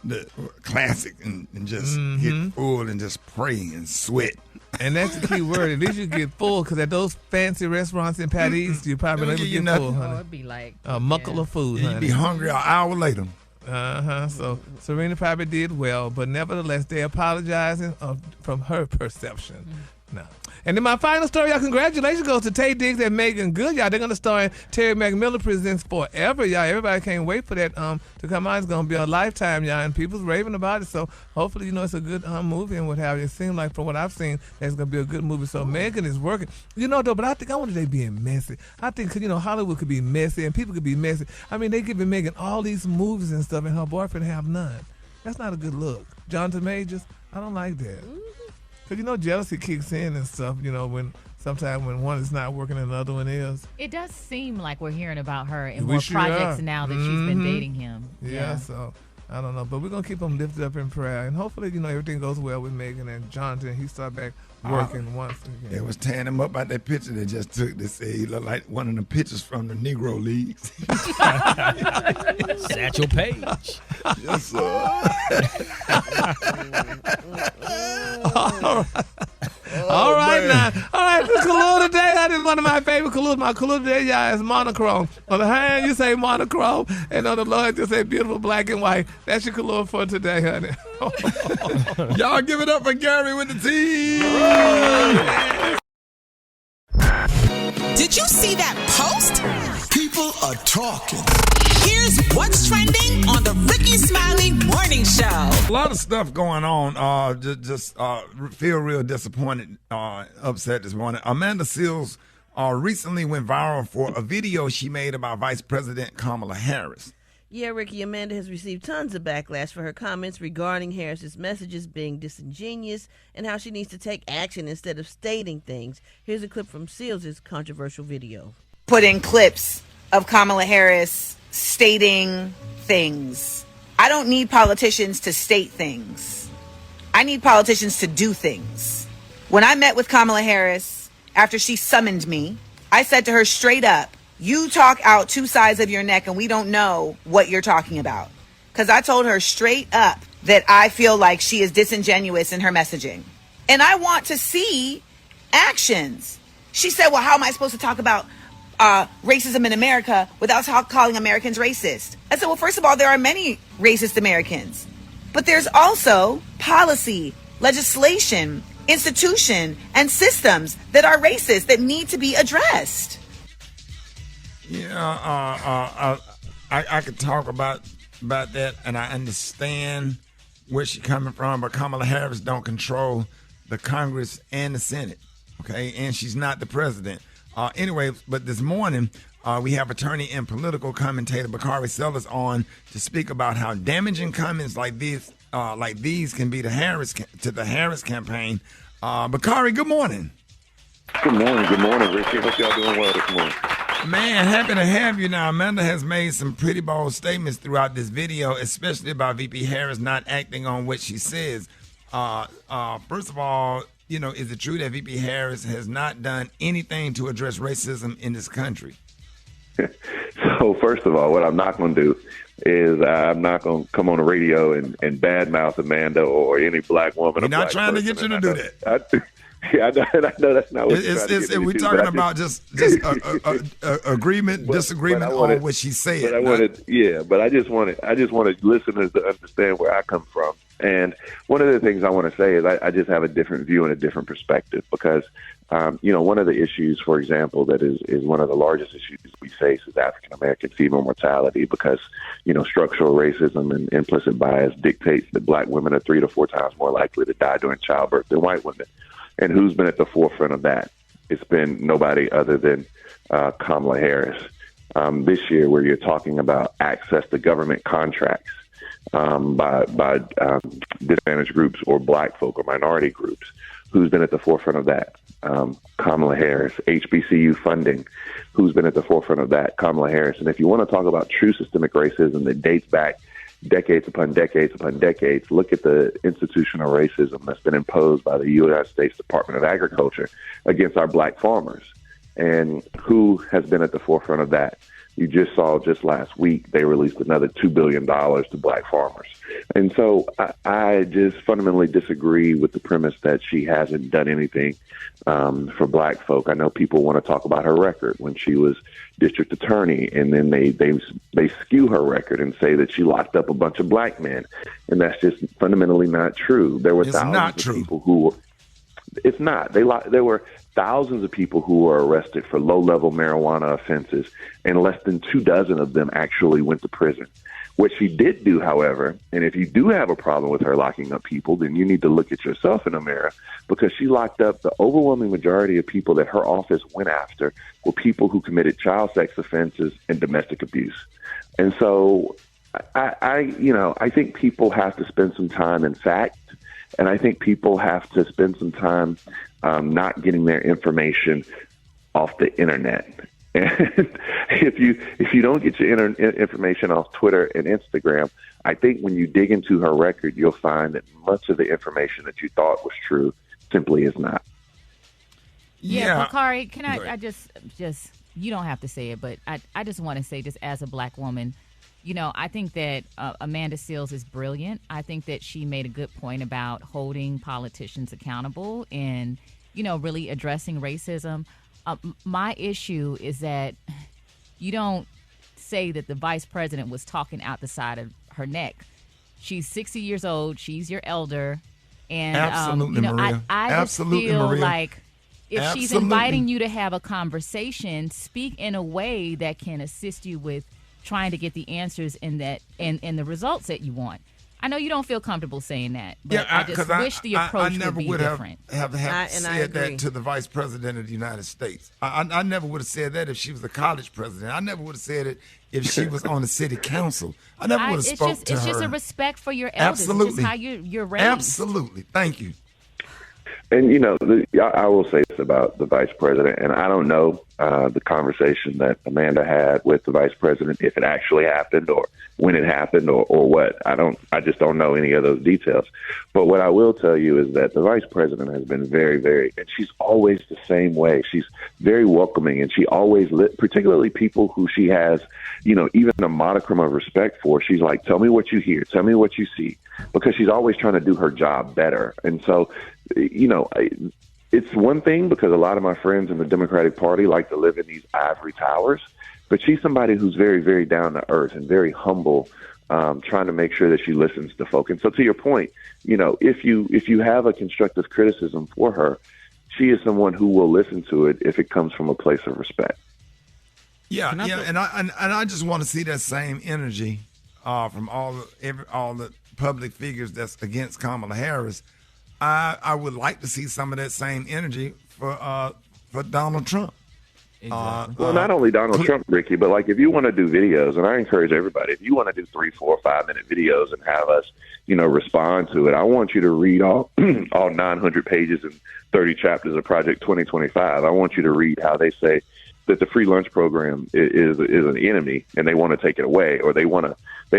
the classic and just get full and just pray and sweat. And that's the key word. At least you get full because at those fancy restaurants in Paris, you probably never get full, honey. It'd be like a muckle of food, honey. You'd be hungry an hour later. So Serena probably did well, but nevertheless, they're apologizing from her perception. No. And then my final story, y'all, congratulations goes to Tay Diggs and Megan Good, y'all. They're going to star in Terry McMillan Presents Forever, y'all. Everybody can't wait for that to come out. It's going to be a lifetime, y'all, and people's raving about it. So hopefully, it's a good movie and what have you. It seems like from what I've seen, that's going to be a good movie. So Megan is working. Though, but I wonder they being messy. I think, because, Hollywood could be messy and people could be messy. I mean, they giving Megan all these movies and stuff and her boyfriend have none. That's not a good look. Jonathan Majors, I don't like that. Because, jealousy kicks in and stuff, sometimes when one is not working and the other one is. It does seem like we're hearing about her in more projects now that she's been dating him. Yeah, so I don't know. But we're going to keep them lifted up in prayer. And hopefully, everything goes well with Megan and Jonathan. He start back working once again. They was tearing him up by that picture they just took. They said he looked like one of the pictures from the Negro Leagues. Satchel Paige. Yes, sir. All right, now. All right, the color today, that is one of my favorite colors. My color today, y'all, is monochrome. On the hand, you say monochrome, and on the lower, you say beautiful black and white. That's your color for today, honey. Y'all give it up for Gary with the T. Did you see that post? People are talking. Here's what's trending on the Rickey Smiley Morning Show. A lot of stuff going on. Just feel real disappointed, upset this morning. Amanda Seals recently went viral for a video she made about Vice President Kamala Harris. Yeah, Ricky, Amanda has received tons of backlash for her comments regarding Harris's messages being disingenuous and how she needs to take action instead of stating things. Here's a clip from Seals' controversial video. Put in clips of Kamala Harris stating things. I don't need politicians to state things. I need politicians to do things. When I met with Kamala Harris after she summoned me, I said to her straight up, you talk out two sides of your neck and we don't know what you're talking about. Because I told her straight up that I feel like she is disingenuous in her messaging. And I want to see actions. She said, well, how am I supposed to talk about racism in America without calling Americans racist? I said, well, first of all, there are many racist Americans. But there's also policy, legislation, institution, and systems that are racist that need to be addressed. Yeah, I could talk about that, and I understand where she's coming from, but Kamala Harris don't control the Congress and the Senate, okay? And she's not the president. Anyway, but this morning, we have attorney and political commentator Bakari Sellers on to speak about how damaging comments like these can be to the Harris campaign. Bakari, good morning. Good morning, Ricky. Hope y'all doing well this morning. Man, happy to have you now. Amanda has made some pretty bold statements throughout this video, especially about VP Harris not acting on what she says. First of all, is it true that VP Harris has not done anything to address racism in this country? So first of all, what I'm not going to do is I'm not going to come on the radio and badmouth Amanda or any black woman. We're not trying to get you to do that. I know that's not what you're trying to get me we're to, talking about just agreement, disagreement on what she said. But I just wanted listeners to understand where I come from. And one of the things I want to say is I just have a different view and a different perspective because, one of the issues, for example, that is one of the largest issues we face is African-American female mortality because, structural racism and implicit bias dictates that black women are 3 to 4 times more likely to die during childbirth than white women. And who's been at the forefront of that? It's been nobody other than Kamala Harris. This year, where you're talking about access to government contracts by disadvantaged groups or black folk or minority groups, who's been at the forefront of that? Kamala Harris. HBCU funding, who's been at the forefront of that? Kamala Harris. And if you want to talk about true systemic racism that dates back decades upon decades upon decades, look at the institutional racism that's been imposed by the United States Department of Agriculture against our black farmers. And who has been at the forefront of that? You just saw just last week, they released another $2 billion to black farmers. And so I just fundamentally disagree with the premise that she hasn't done anything for black folk. I know people want to talk about her record when she was district attorney, and then they skew her record and say that she locked up a bunch of black men. And that's just fundamentally not true. There were thousands of people who were. It's not. There were thousands of people who were arrested for low-level marijuana offenses, and less than 24 of them actually went to prison. What she did do, however, and if you do have a problem with her locking up people, then you need to look at yourself in the mirror, because she locked up the overwhelming majority of people that her office went after were people who committed child sex offenses and domestic abuse. And so I think people have to spend some time in fact. And I think people have to spend some time not getting their information off the internet. And if you don't get your information off Twitter and Instagram, I think when you dig into her record, you'll find that much of the information that you thought was true simply is not. Yeah, Bakari, can I just you don't have to say it, but I just want to say, just as a black woman, I think that Amanda Seales is brilliant. I think that she made a good point about holding politicians accountable and, really addressing racism. My issue is that you don't say that the vice president was talking out the side of her neck. She's 60 years old. She's your elder. And, Absolutely, Maria. I just feel like if she's inviting you to have a conversation, speak in a way that can assist you with trying to get the answers and the results that you want. I know you don't feel comfortable saying that, but I just wish the approach would be different. I never would have said that to the vice president of the United States. I never would have said that if she was a college president. I never would have said it if she was on the city council. I never would have spoken to her. It's just a respect for your elders. Absolutely. It's just how you're raised. Absolutely. Thank you. And, I will say this about the vice president, and I don't know the conversation that Amanda had with the vice president, if it actually happened or when it happened or what. I just don't know any of those details. But what I will tell you is that the vice president has been very, very, and she's always the same way. She's very welcoming, and she always, particularly people who she has, even a modicum of respect for. She's like, tell me what you hear, tell me what you see, because she's always trying to do her job better. And so, it's one thing because a lot of my friends in the Democratic Party like to live in these ivory towers, but she's somebody who's very, very down to earth and very humble, trying to make sure that she listens to folk. And so to your point, if you have a constructive criticism for her, she is someone who will listen to it if it comes from a place of respect. Yeah, and I just want to see that same energy from all the public figures that's against Kamala Harris. I would like to see some of that same energy for Donald Trump. Exactly. Well, not only Donald Trump, Ricky, but like if you want to do videos, and I encourage everybody, if you want to do 3, 4, 5 minute videos and have us, respond to it, I want you to read all 900 pages and 30 chapters of Project 2025. I want you to read how they say that the free lunch program is an enemy and they want to take it away, or they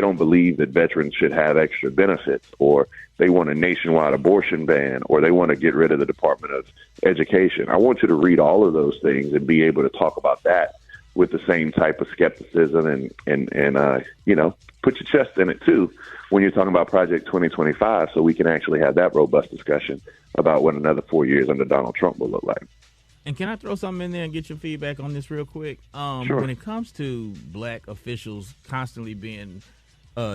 don't believe that veterans should have extra benefits, or they want a nationwide abortion ban, or they want to get rid of the Department of Education. I want you to read all of those things and be able to talk about that with the same type of skepticism and put your chest in it too when you're talking about Project 2025, so we can actually have that robust discussion about what another 4 years under Donald Trump will look like. And can I throw something in there and get your feedback on this real quick? Sure. When it comes to black officials constantly being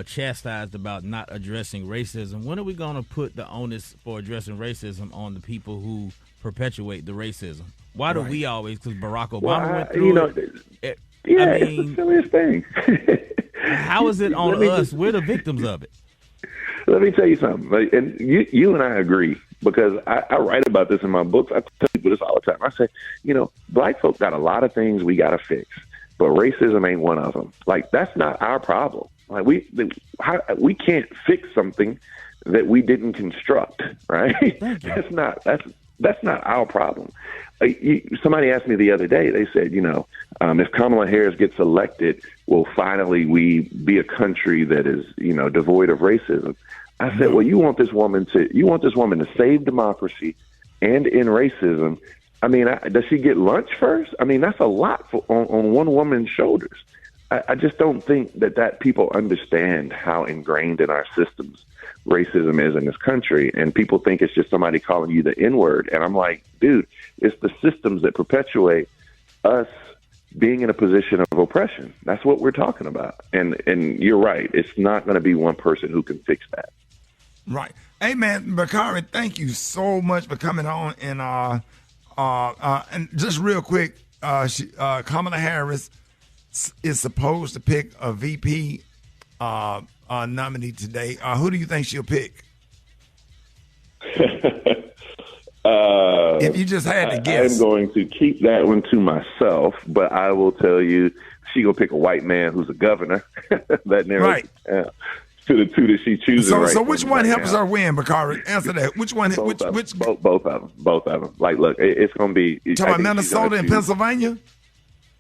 chastised about not addressing racism, when are we going to put the onus for addressing racism on the people who perpetuate the racism? Why do we always, because Barack Obama went through it? It's the silliest thing. How is it on us? We're the victims of it. Let me tell you something. And you and I agree, because I write about this in my books. I tell people this all the time. I say, black folk got a lot of things we got to fix, but racism ain't one of them. Like, that's not our problem. Like, we can't fix something that we didn't construct, right? That's not our problem. Somebody asked me the other day, they said, if Kamala Harris gets elected, will finally we be a country that is, devoid of racism? I said, well, you want this woman to save democracy and end racism. I mean, does she get lunch first? I mean, that's a lot on one woman's shoulders. I just don't think that people understand how ingrained in our systems racism is in this country, and people think it's just somebody calling you the N-word. And I'm like, dude, it's the systems that perpetuate us being in a position of oppression. That's what we're talking about. And you're right. It's not going to be one person who can fix that. Right. Hey, man, Bakari, thank you so much for coming on. And just real quick, Kamala Harris is supposed to pick a VP nominee today. Who do you think she'll pick? If you just had to guess. I'm going to keep that one to myself, but I will tell you, she gonna pick a white man who's a governor. That narrows it down to the two that she chooses. So which one helps her win, Bakari? Answer that. Which one? Both of them. Like, look, it's gonna be. Talking about Minnesota and Pennsylvania.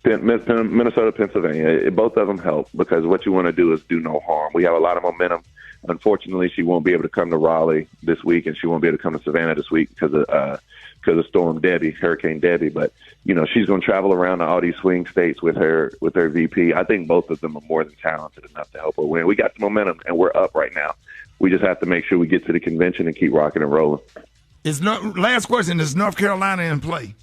Minnesota, Pennsylvania. Both of them help, because what you want to do is do no harm. We have a lot of momentum. Unfortunately, she won't be able to come to Raleigh this week, and she won't be able to come to Savannah this week because of Storm Debbie, Hurricane Debbie. But she's going to travel around to all these swing states with her VP. I think both of them are more than talented enough to help her win. We got the momentum, and we're up right now. We just have to make sure we get to the convention and keep rocking and rolling. Last question: is North Carolina in play?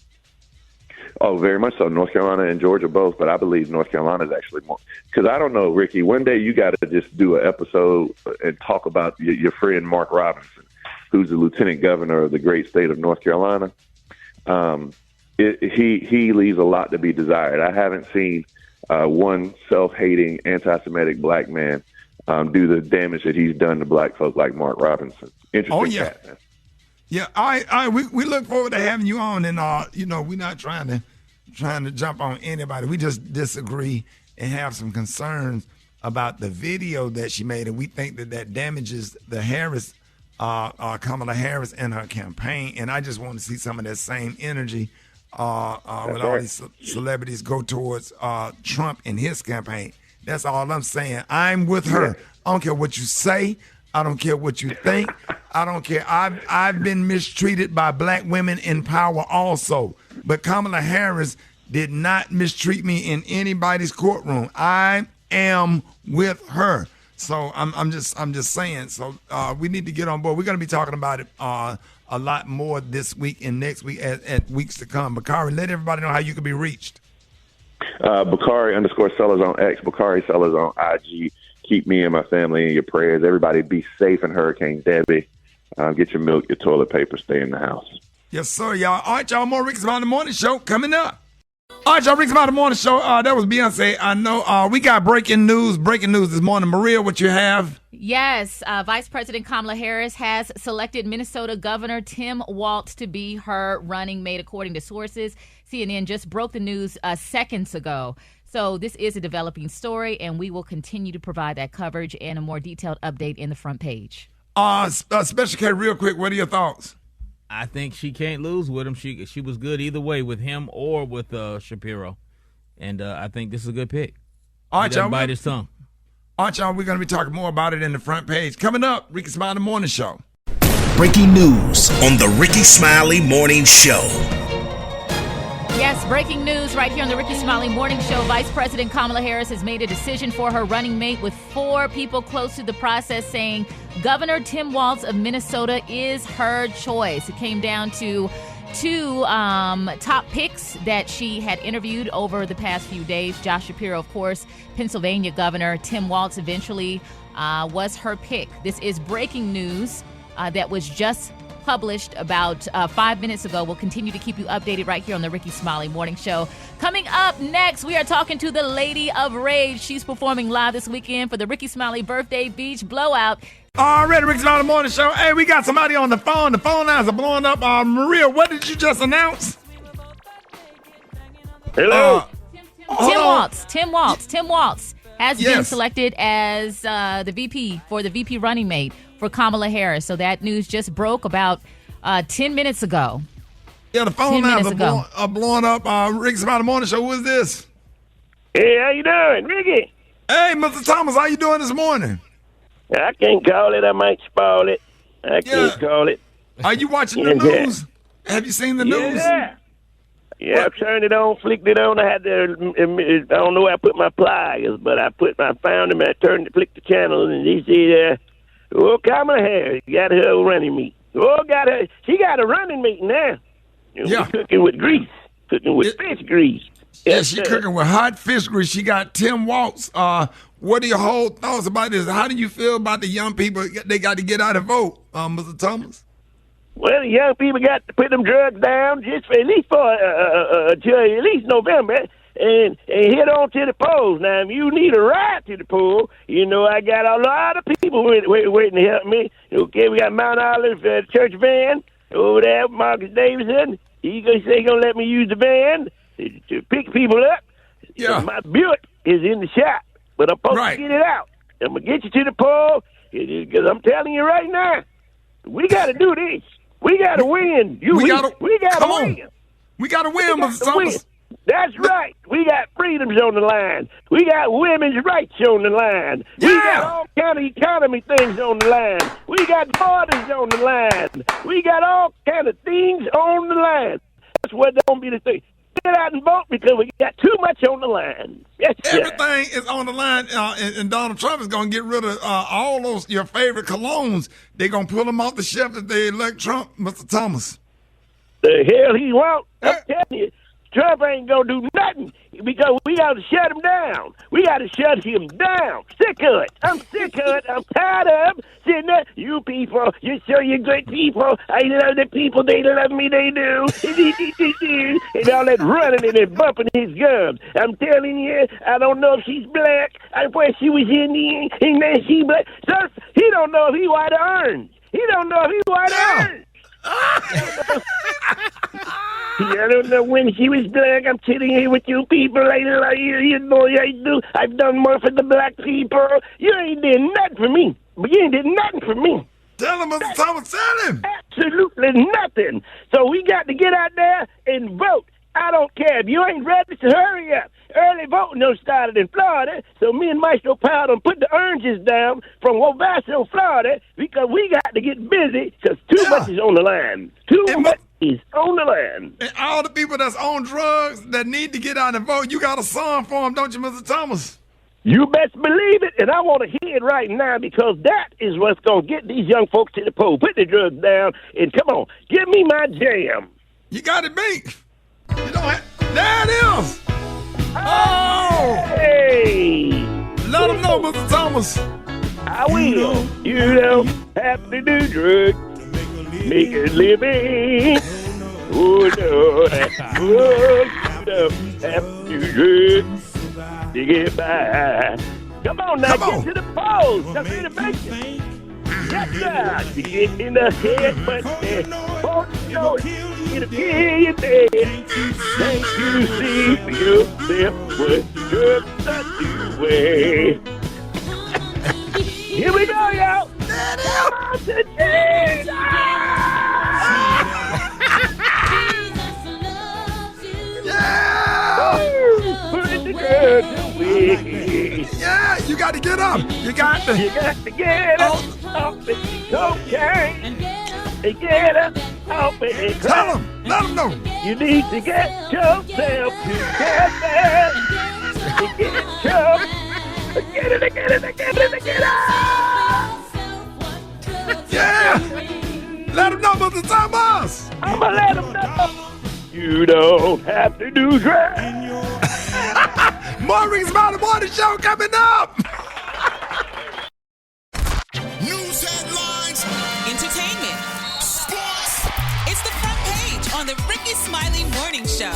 Oh, very much so. North Carolina and Georgia both, but I believe North Carolina is actually more. Because I don't know, Ricky, one day you got to just do an episode and talk about your friend Mark Robinson, who's the lieutenant governor of the great state of North Carolina. He leaves a lot to be desired. I haven't seen one self-hating, anti-Semitic black man do the damage that he's done to black folk like Mark Robinson. Interesting cat, man. Yeah, we look forward to having you on, and we're not trying to jump on anybody. We just disagree and have some concerns about the video that she made, and we think that damages the Harris, Kamala Harris, and her campaign. And I just want to see some of that same energy with all these celebrities go towards Trump and his campaign. That's all I'm saying. I'm with her. I don't care what you say. I don't care what you think. I don't care. I've been mistreated by black women in power also. But Kamala Harris did not mistreat me in anybody's courtroom. I am with her. So I'm just saying. So we need to get on board. We're going to be talking about it a lot more this week and next week at weeks to come. Bakari, let everybody know how you can be reached. Bakari_Sellers on X. Bakari Sellers on IG. Keep me and my family in your prayers. Everybody be safe in Hurricane Debbie. Get your milk, your toilet paper, stay in the house. Yes, sir, y'all. All right, y'all, more Rickey Smiley Morning Show coming up. All right, y'all, Rickey Smiley Morning Show. That was Beyonce. I know we got breaking news this morning. Maria, what you have? Yes, Vice President Kamala Harris has selected Minnesota Governor Tim Walz to be her running mate, according to sources. CNN just broke the news seconds ago. So this is a developing story, and we will continue to provide that coverage and a more detailed update in the front page. Special K, real quick, what are your thoughts? I think she can't lose with him. She was good either way, with him or with Shapiro. And I think this is a good pick. All right, y'all. Bite his tongue. All right, y'all, we're going to be talking more about it in the front page. Coming up, Rickey Smiley Morning Show. Breaking news on the Rickey Smiley Morning Show. Yes, breaking news right here on the Rickey Smiley Morning Show. Vice President Kamala Harris has made a decision for her running mate, with 4 people close to the process saying Governor Tim Walz of Minnesota is her choice. It came down to 2 top picks that she had interviewed over the past few days. Josh Shapiro, of course, Pennsylvania governor. Tim Walz eventually was her pick. This is breaking news that was just published about 5 minutes ago. We'll continue to keep you updated right here on the Rickey Smiley Morning Show. Coming up next, we are talking to the Lady of Rage. She's performing live this weekend for the Rickey Smiley Birthday Beach Blowout. All right, Rickey Smiley Morning Show. Hey, we got somebody on the phone. The phone lines are blowing up. Maria, what did you just announce? Hello. Tim Walz has been selected as the VP for the VP running mate for Kamala Harris. So that news just broke about 10 minutes ago. Yeah, the phone lines are blowing up. Rickey Smiley Morning Show. Who is this? Hey, how you doing, Ricky? Hey, Mr. Thomas, how you doing this morning? I can't call it. I might spoil it. I can't call it. Are you watching the news? Have you seen the news? Yeah, I turned it on, flicked it on. I had to, I don't know where I put my pliers, but I found him, I flicked the channel, and he said, Kamala Harris got her running meat. She got a running meat now. Yeah. Cooking with grease, cooking with fish grease. Yeah, she cooking with hot fish grease. She got Tim Walz. What are your whole thoughts about this? How do you feel about the young people? They got to get out and vote, Mr. Thomas? Well, the young people got to put them drugs down just for at least November and head on to the polls. Now, if you need a ride to the poll, I got a lot of people waiting to help me. Okay, we got Mount Olive church van over there, Marcus Davidson. He's going to let me use the van to pick people up. Yeah. My Buick is in the shop, but I'm supposed to get it out. I'm going to get you to the poll, because I'm telling you right now, we got to do this. We got to win. We got to win. We got to win, Mr. Thomas. That's right. We got freedoms on the line. We got women's rights on the line. Yeah. We got all kind of economy things on the line. We got borders on the line. We got all kind of things on the line. That's what don't be the thing. Get out and vote, because we got too much on the line. Yes, everything is on the line, and Donald Trump is going to get rid of all those your favorite colognes. They're going to pull them off the shelf if they elect Trump, Mr. Thomas. The hell he won't. I'm telling you, Trump ain't going to do nothing, because we got to shut him down. We got to shut him down. Sick of it. I'm sick of it. I'm tired of sitting there. You people, you're good people. I love the people. They love me. They do. And all that running and that bumping his gums. I'm telling you, I don't know if she's black. Where she was Indian, and then she black. Sir, he don't know if he white or orange. He don't know if he white or orange. I don't know when she was black. I'm sitting here with you people. I do. I've done more for the black people. You ain't did nothing for me. You ain't did nothing for me. Tell him, Mr. Thomas, tell him. Absolutely nothing. So we got to get out there and vote. I don't care. If you ain't ready, to hurry up. Early voting done started in Florida, so me and Maestro Powell done put the oranges down from Wavasso, Florida, because we got to get busy, because too much is on the line. Too much is on the line. And all the people that's on drugs that need to get out and vote, you got a song for them, don't you, Mr. Thomas? You best believe it, and I want to hear it right now, because that is what's going to get these young folks to the poll. Put the drugs down, and come on, give me my jam. You got it beat. You don't have... There it is! Oh! Hey! Let them know, Mr. Thomas. I will. You don't have to do drugs. Make a living. Oh, no. Oh, you don't have to do drugs to get by. Come on now, get to the polls. Come in the basement. Yes, sir. You get in the head, but won't know it. It'll kill you dead. Thank you, see for yourself what drugs are doing. Here we go, y'all. Come on to Jesus. Yeah. Put the drugs away. Yeah, you got to get up. You got to get up off the cocaine. Get up off the Tell them. Let them know. You need to get yourself together. Get your, get it. Yeah! Let them know about the Thomas! I'ma let them know. You don't have to do drugs. More Rickey Smiley Morning Show coming up! News headlines, Entertainment. Sports. It's the front page on the Rickey Smiley Morning Show.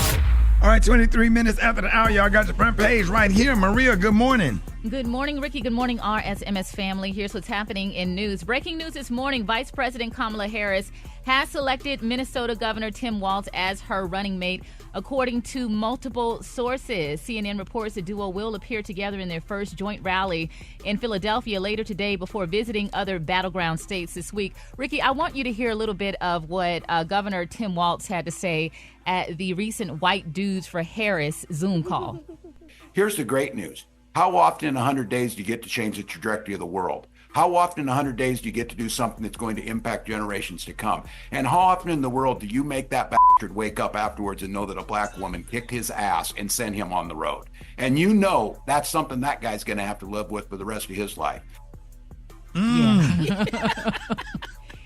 All right, 23 minutes after the hour, y'all got your front page right here. Maria, good morning. Good morning, Ricky. Good morning, RSMS family. Here's what's happening in news. Breaking news this morning, Vice President Kamala Harris has selected Minnesota Governor Tim Walz as her running mate, according to multiple sources. CNN reports the duo will appear together in their first joint rally in Philadelphia later today before visiting other battleground states this week. Ricky, I want you to hear a little bit of what Governor Tim Walz had to say at the recent White Dudes for Harris Zoom call. Here's the great news. How often in 100 days do you get to change the trajectory of the world? How often in 100 days do you get to do something that's going to impact generations to come? And how often in the world do you make that bastard wake up afterwards and know that a black woman kicked his ass and sent him on the road? And you know that's something that guy's going to have to live with for the rest of his life.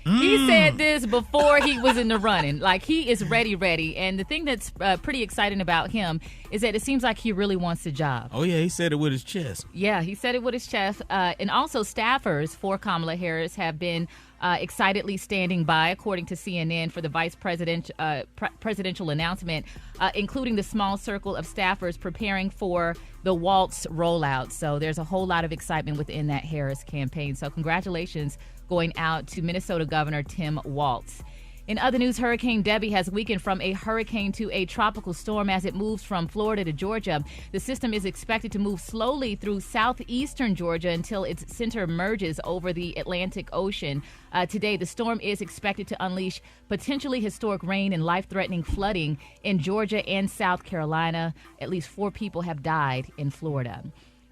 He said this before he was in the running. Like, he is ready. And the thing that's pretty exciting about him is that it seems like he really wants the job. Oh, yeah, he said it with his chest. Yeah, he said it with his chest. And also staffers for Kamala Harris have been excitedly standing by, according to CNN, for the vice presidential announcement, including the small circle of staffers preparing for the Walz rollout. So there's a whole lot of excitement within that Harris campaign. So congratulations going out to Minnesota Governor Tim Walz. In other news, Hurricane Debbie has weakened from a hurricane to a tropical storm as it moves from Florida to Georgia. The system is expected to move slowly through southeastern Georgia until its center merges over the Atlantic Ocean. Today, the storm is expected to unleash potentially historic rain and life-threatening flooding in Georgia and South Carolina. At least 4 people have died in Florida.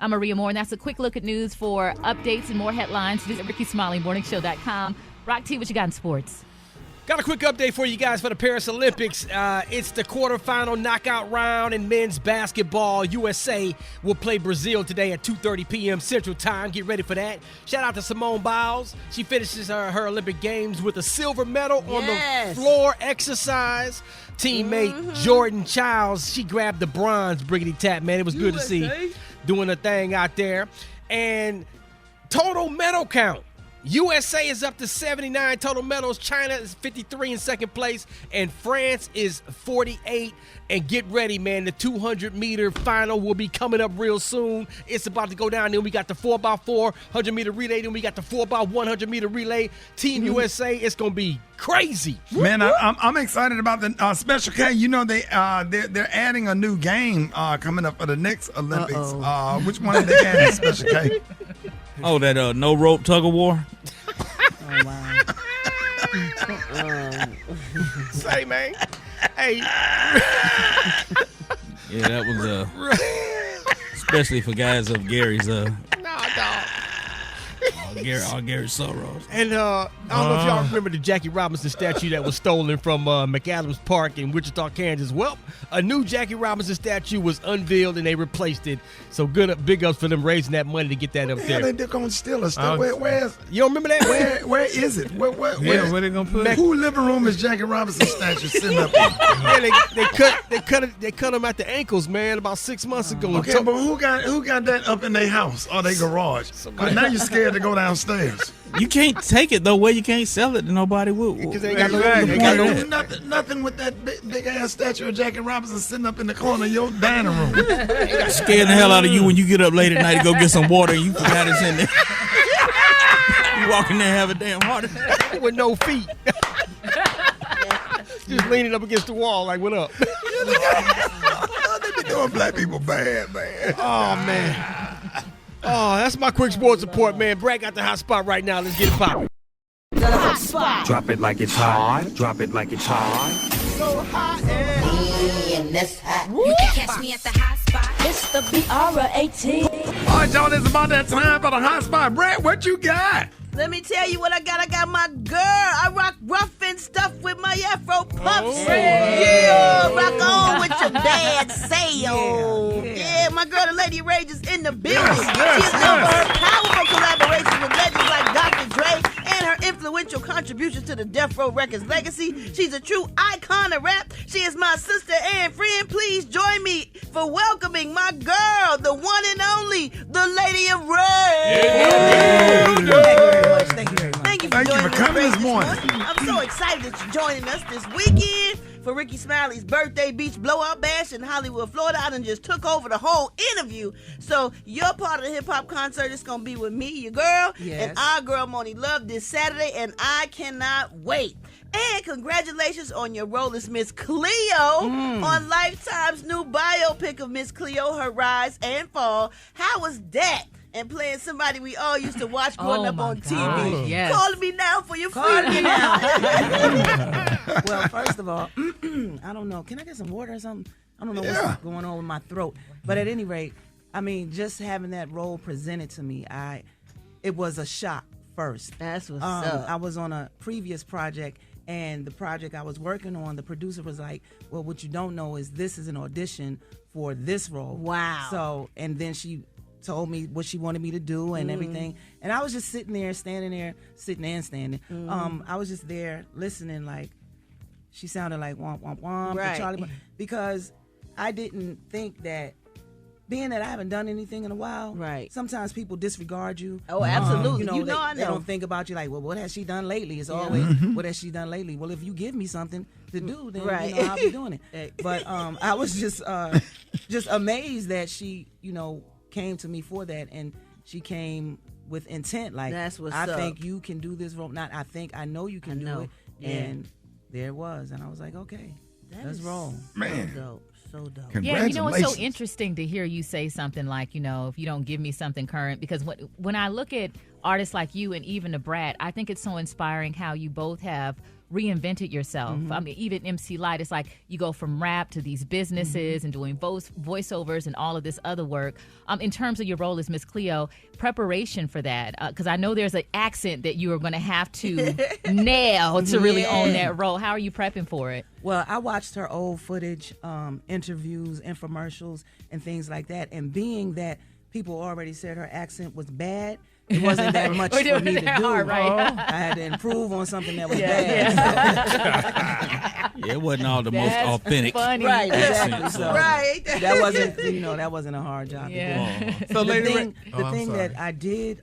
I'm Maria Moore, and that's a quick look at news. For updates and more headlines, visit RickeySmileyMorningShow.com. Rock T, what you got in sports? Got a quick update for you guys for the Paris Olympics. It's the quarterfinal knockout round in men's basketball. USA will play Brazil today at 2:30 p.m. Central Time. Get ready for that. Shout out to Simone Biles. She finishes her Olympic Games with a silver medal on the floor exercise. Teammate Jordan Childs, she grabbed the bronze, Briggity Tap, man. It was good to see doing a thing out there. And total medal count. USA is up to 79 total medals. China is 53 in second place. And France is 48. And get ready, man. The 200-meter final will be coming up real soon. It's about to go down. Then we got the 4x4 100-meter relay. Then we got the 4x100-meter relay. Team USA, it's going to be crazy. Man, I'm excited about the Special K. You know, they're adding a new game coming up for the next Olympics. Which one are they adding, Special K? Oh, that no rope tug of war. Oh, wow. Say, man. Hey. Yeah, that was especially for guys of Gary's dog. Gary's sorrows. And I don't know if y'all remember the Jackie Robinson statue that was stolen from McAdams Park in Wichita, Kansas. Well, a new Jackie Robinson statue was unveiled and they replaced it. So big ups for them raising that money to get that up there. They're going to steal a statue. Where is it? You don't remember that? Where is it? Where they going to put it? Who living room is Jackie Robinson statue sitting up in? Yeah, they cut him at the ankles, man, about 6 months ago. Okay, but who got that up in their house or their garage? But now you're scared to go downstairs. You can't take it, though. Where you can't sell it, and nobody will. Because they got nothing with that big ass statue of Jackie Robinson sitting up in the corner of your dining room. Scaring the hell out of you when you get up late at night to go get some water and you forgot it's in there. You walk in there and have a damn heart attack. With no feet. Just leaning up against the wall like, what up? They be doing black people bad, man. Oh, man. Oh, that's my quick sports report, man. Brad got the hot spot right now. Let's get it popping. The hot spot. Drop it like it's hot. Drop it like it's hot. So hot and this hot. You can catch me at the hot spot. It's the BR18. All right, y'all, it's about that time for the hot spot. Brad, what you got? Let me tell you what I got. I got my girl. I rock rough and stuff with my Afro puffs. Yeah, rock on with your bad sail. Yeah, my girl, the Lady Rage, is in the building. She is known for her powerful collaborations with legends like Dr. Dre and her influential contributions to the Death Row Records legacy. She's a true icon of rap. She is my sister and friend. Please join me for welcoming my girl, the one and only, the Lady of Rage. Thank you very much. Thank you for joining us coming this morning. I'm so excited that you're joining us this weekend for Rickey Smiley's birthday beach blowout bash in Hollywood, Florida. I done just took over the whole interview. So your part of the hip-hop concert is going to be with me, your girl, and our girl, Moni Love, this Saturday, and I cannot wait. And congratulations on your role as Miss Cleo on Lifetime's new biopic of Miss Cleo, her rise and fall. How was that? And playing somebody we all used to watch growing up on TV. Yes. Calling me now for your Call free me now. Well, first of all, I don't know. Can I get some water or something? I don't know what's going on with my throat. But at any rate, I mean, just having that role presented to me, it was a shock first. That's what's up. I was on a previous project, and the project I was working on, the producer was like, well, what you don't know is this is an audition for this role. Wow. So, and then she told me what she wanted me to do and everything. And I was just sitting there, standing there, sitting and standing. I was just there listening, like, she sounded like womp, womp, womp, Right. Charlie, because I didn't think that, being that I haven't done anything in a while, right? Sometimes people disregard you. Oh, absolutely. I They know. don't think about you like, well, what has she done lately? It's always, what has she done lately? Well, if you give me something to do, then Right. I'll be doing it. But I was just amazed that she, came to me for that, and she came with intent. Like, that's what's I up. think you can do this role. Not I think, I know you can do it. Yeah. And there it was, and I was like, okay, let's roll. Man. So dope. Yeah, it's so interesting to hear you say something like, if you don't give me something current, because when I look at artists like you and even the Brat, I think it's so inspiring how you both have reinvented yourself. I mean, even MC Light, it's like you go from rap to these businesses and doing voiceovers and all of this other work. In terms of your role as Miss Cleo, preparation for that, because I know there's an accent that you are going to have to nail to really own that role. How are you prepping for it? Well, I watched her old footage, interviews, infomercials, and things like that. And being that people already said her accent was bad, it wasn't that much for me to do. Hard, right? I had to improve on something that was bad. Yeah, it wasn't all the most authentic. Right, accent, exactly. So Right. that wasn't a hard job to do. So, the thing that I did,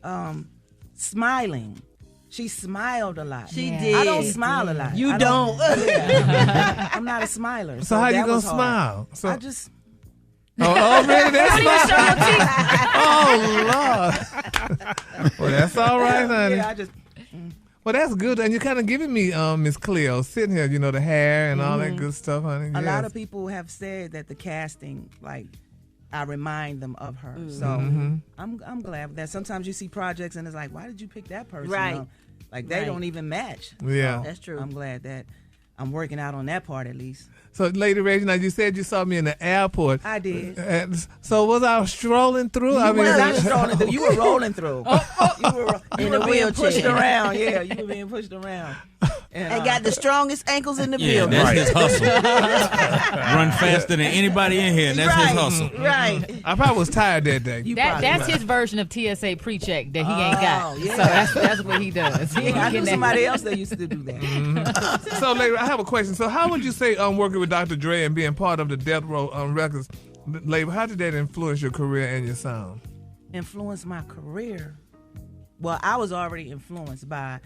smiling. She smiled a lot. She did. I don't smile a lot. You don't. Yeah. I'm not a smiler. So how you that gonna was hard. smile? So, I just. Oh, really? That's oh, Lord. Well, that's all right, honey. Yeah, I just. Well, that's good. And you're kind of giving me Miss Cleo sitting here, the hair and all that good stuff, honey. A lot of people have said that the casting, like, I remind them of her. So I'm glad that sometimes you see projects and it's like, why did you pick that person? Right. Like, they don't even match. Yeah. So That's true. I'm glad that I'm working out on that part at least. So, Lady Regina, you said you saw me in the airport. I did. So was I strolling through? You were not strolling through. You were rolling through. You were In a being wheelchair. pushed around. Yeah, you were being pushed around. And got the strongest ankles in the Yeah, building. that's his hustle. Run faster than anybody in here, and that's his hustle. Right. I probably was tired that day. That's his version of TSA pre-check that he ain't got. yeah. So that's what he does. He ain't I knew getting somebody that. else that used to do that. So, Lady, I have a question. So, how would you say working with Dr. Dre and being part of the Death Row Records label, how did that influence your career and your sound? Influence my career? Well, I was already influenced by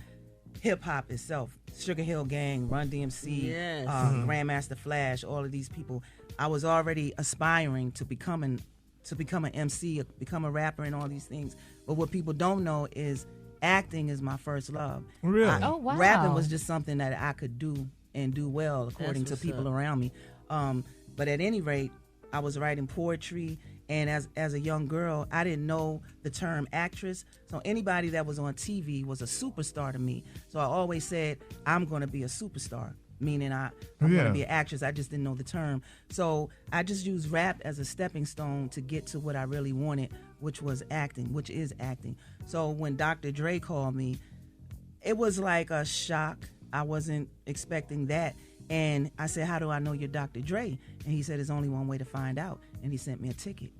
hip-hop itself. Sugar Hill Gang, Run DMC, Yes. Grandmaster Flash, all of these people. I was already aspiring to become an MC, become a rapper and all these things. But what people don't know is acting is my first love. Really? Oh, wow. Rapping was just something that I could do and do well according to what's people up. around me. But at any rate, I was writing poetry, and as a young girl, I didn't know the term actress. So anybody that was on TV was a superstar to me. So I always said, I'm going to be a superstar, meaning I'm going to be an actress. I just didn't know the term. So I just used rap as a stepping stone to get to what I really wanted, which is acting. So when Dr. Dre called me, It was like a shock. I wasn't expecting that. And I said, how do I know you're Dr. Dre? And he said, there's only one way to find out. And he sent me a ticket.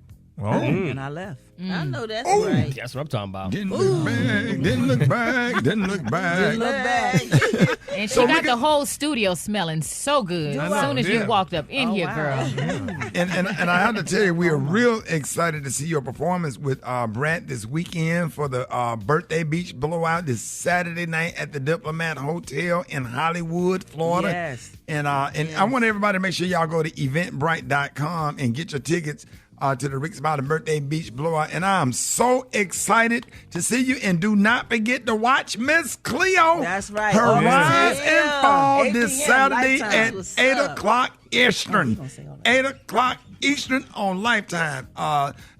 Oh. And I left. I know that's right. That's what I'm talking about. Didn't look back, didn't look back, didn't look back. Didn't look back. And she got the whole studio smelling so good as soon as you walked up in here, girl. And I have to tell you, we are real excited to see your performance with Brant this weekend for the Birthday Beach Blowout this Saturday night at the Diplomat Hotel in Hollywood, Florida. Yes. And I want everybody to make sure y'all go to eventbrite.com and get your tickets to the Rickey Smiley Birthday Beach Blowout. And I'm so excited to see you. And do not forget to watch Miss Cleo. That's right. Her rise Yeah. and fall 8 this p.m. Saturday Lifetime. at What's 8 up? o'clock Eastern. 8 o'clock Eastern on Lifetime.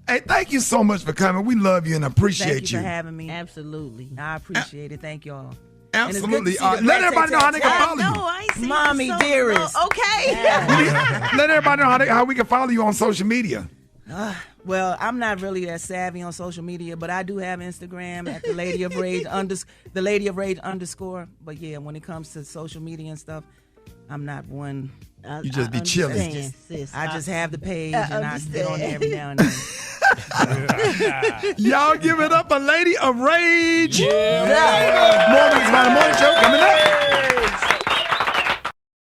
Hey, thank you so much for coming. We love you and appreciate Thank you for having me. Absolutely. I appreciate it. Thank y'all. Absolutely. Let everybody know how they can follow you. I ain't seen Mommy you so dearest. long. Okay. Let everybody know how we can follow you on social media. Well, I'm not really that savvy on social media, but I do have Instagram at the Lady of Rage the Lady of Rage _ But yeah, when it comes to social media and stuff, I'm not one. You just be chilling. I just have the page and I get on there every now and then. Y'all give it up, a Lady of Rage. Yeah. Morning Show coming up.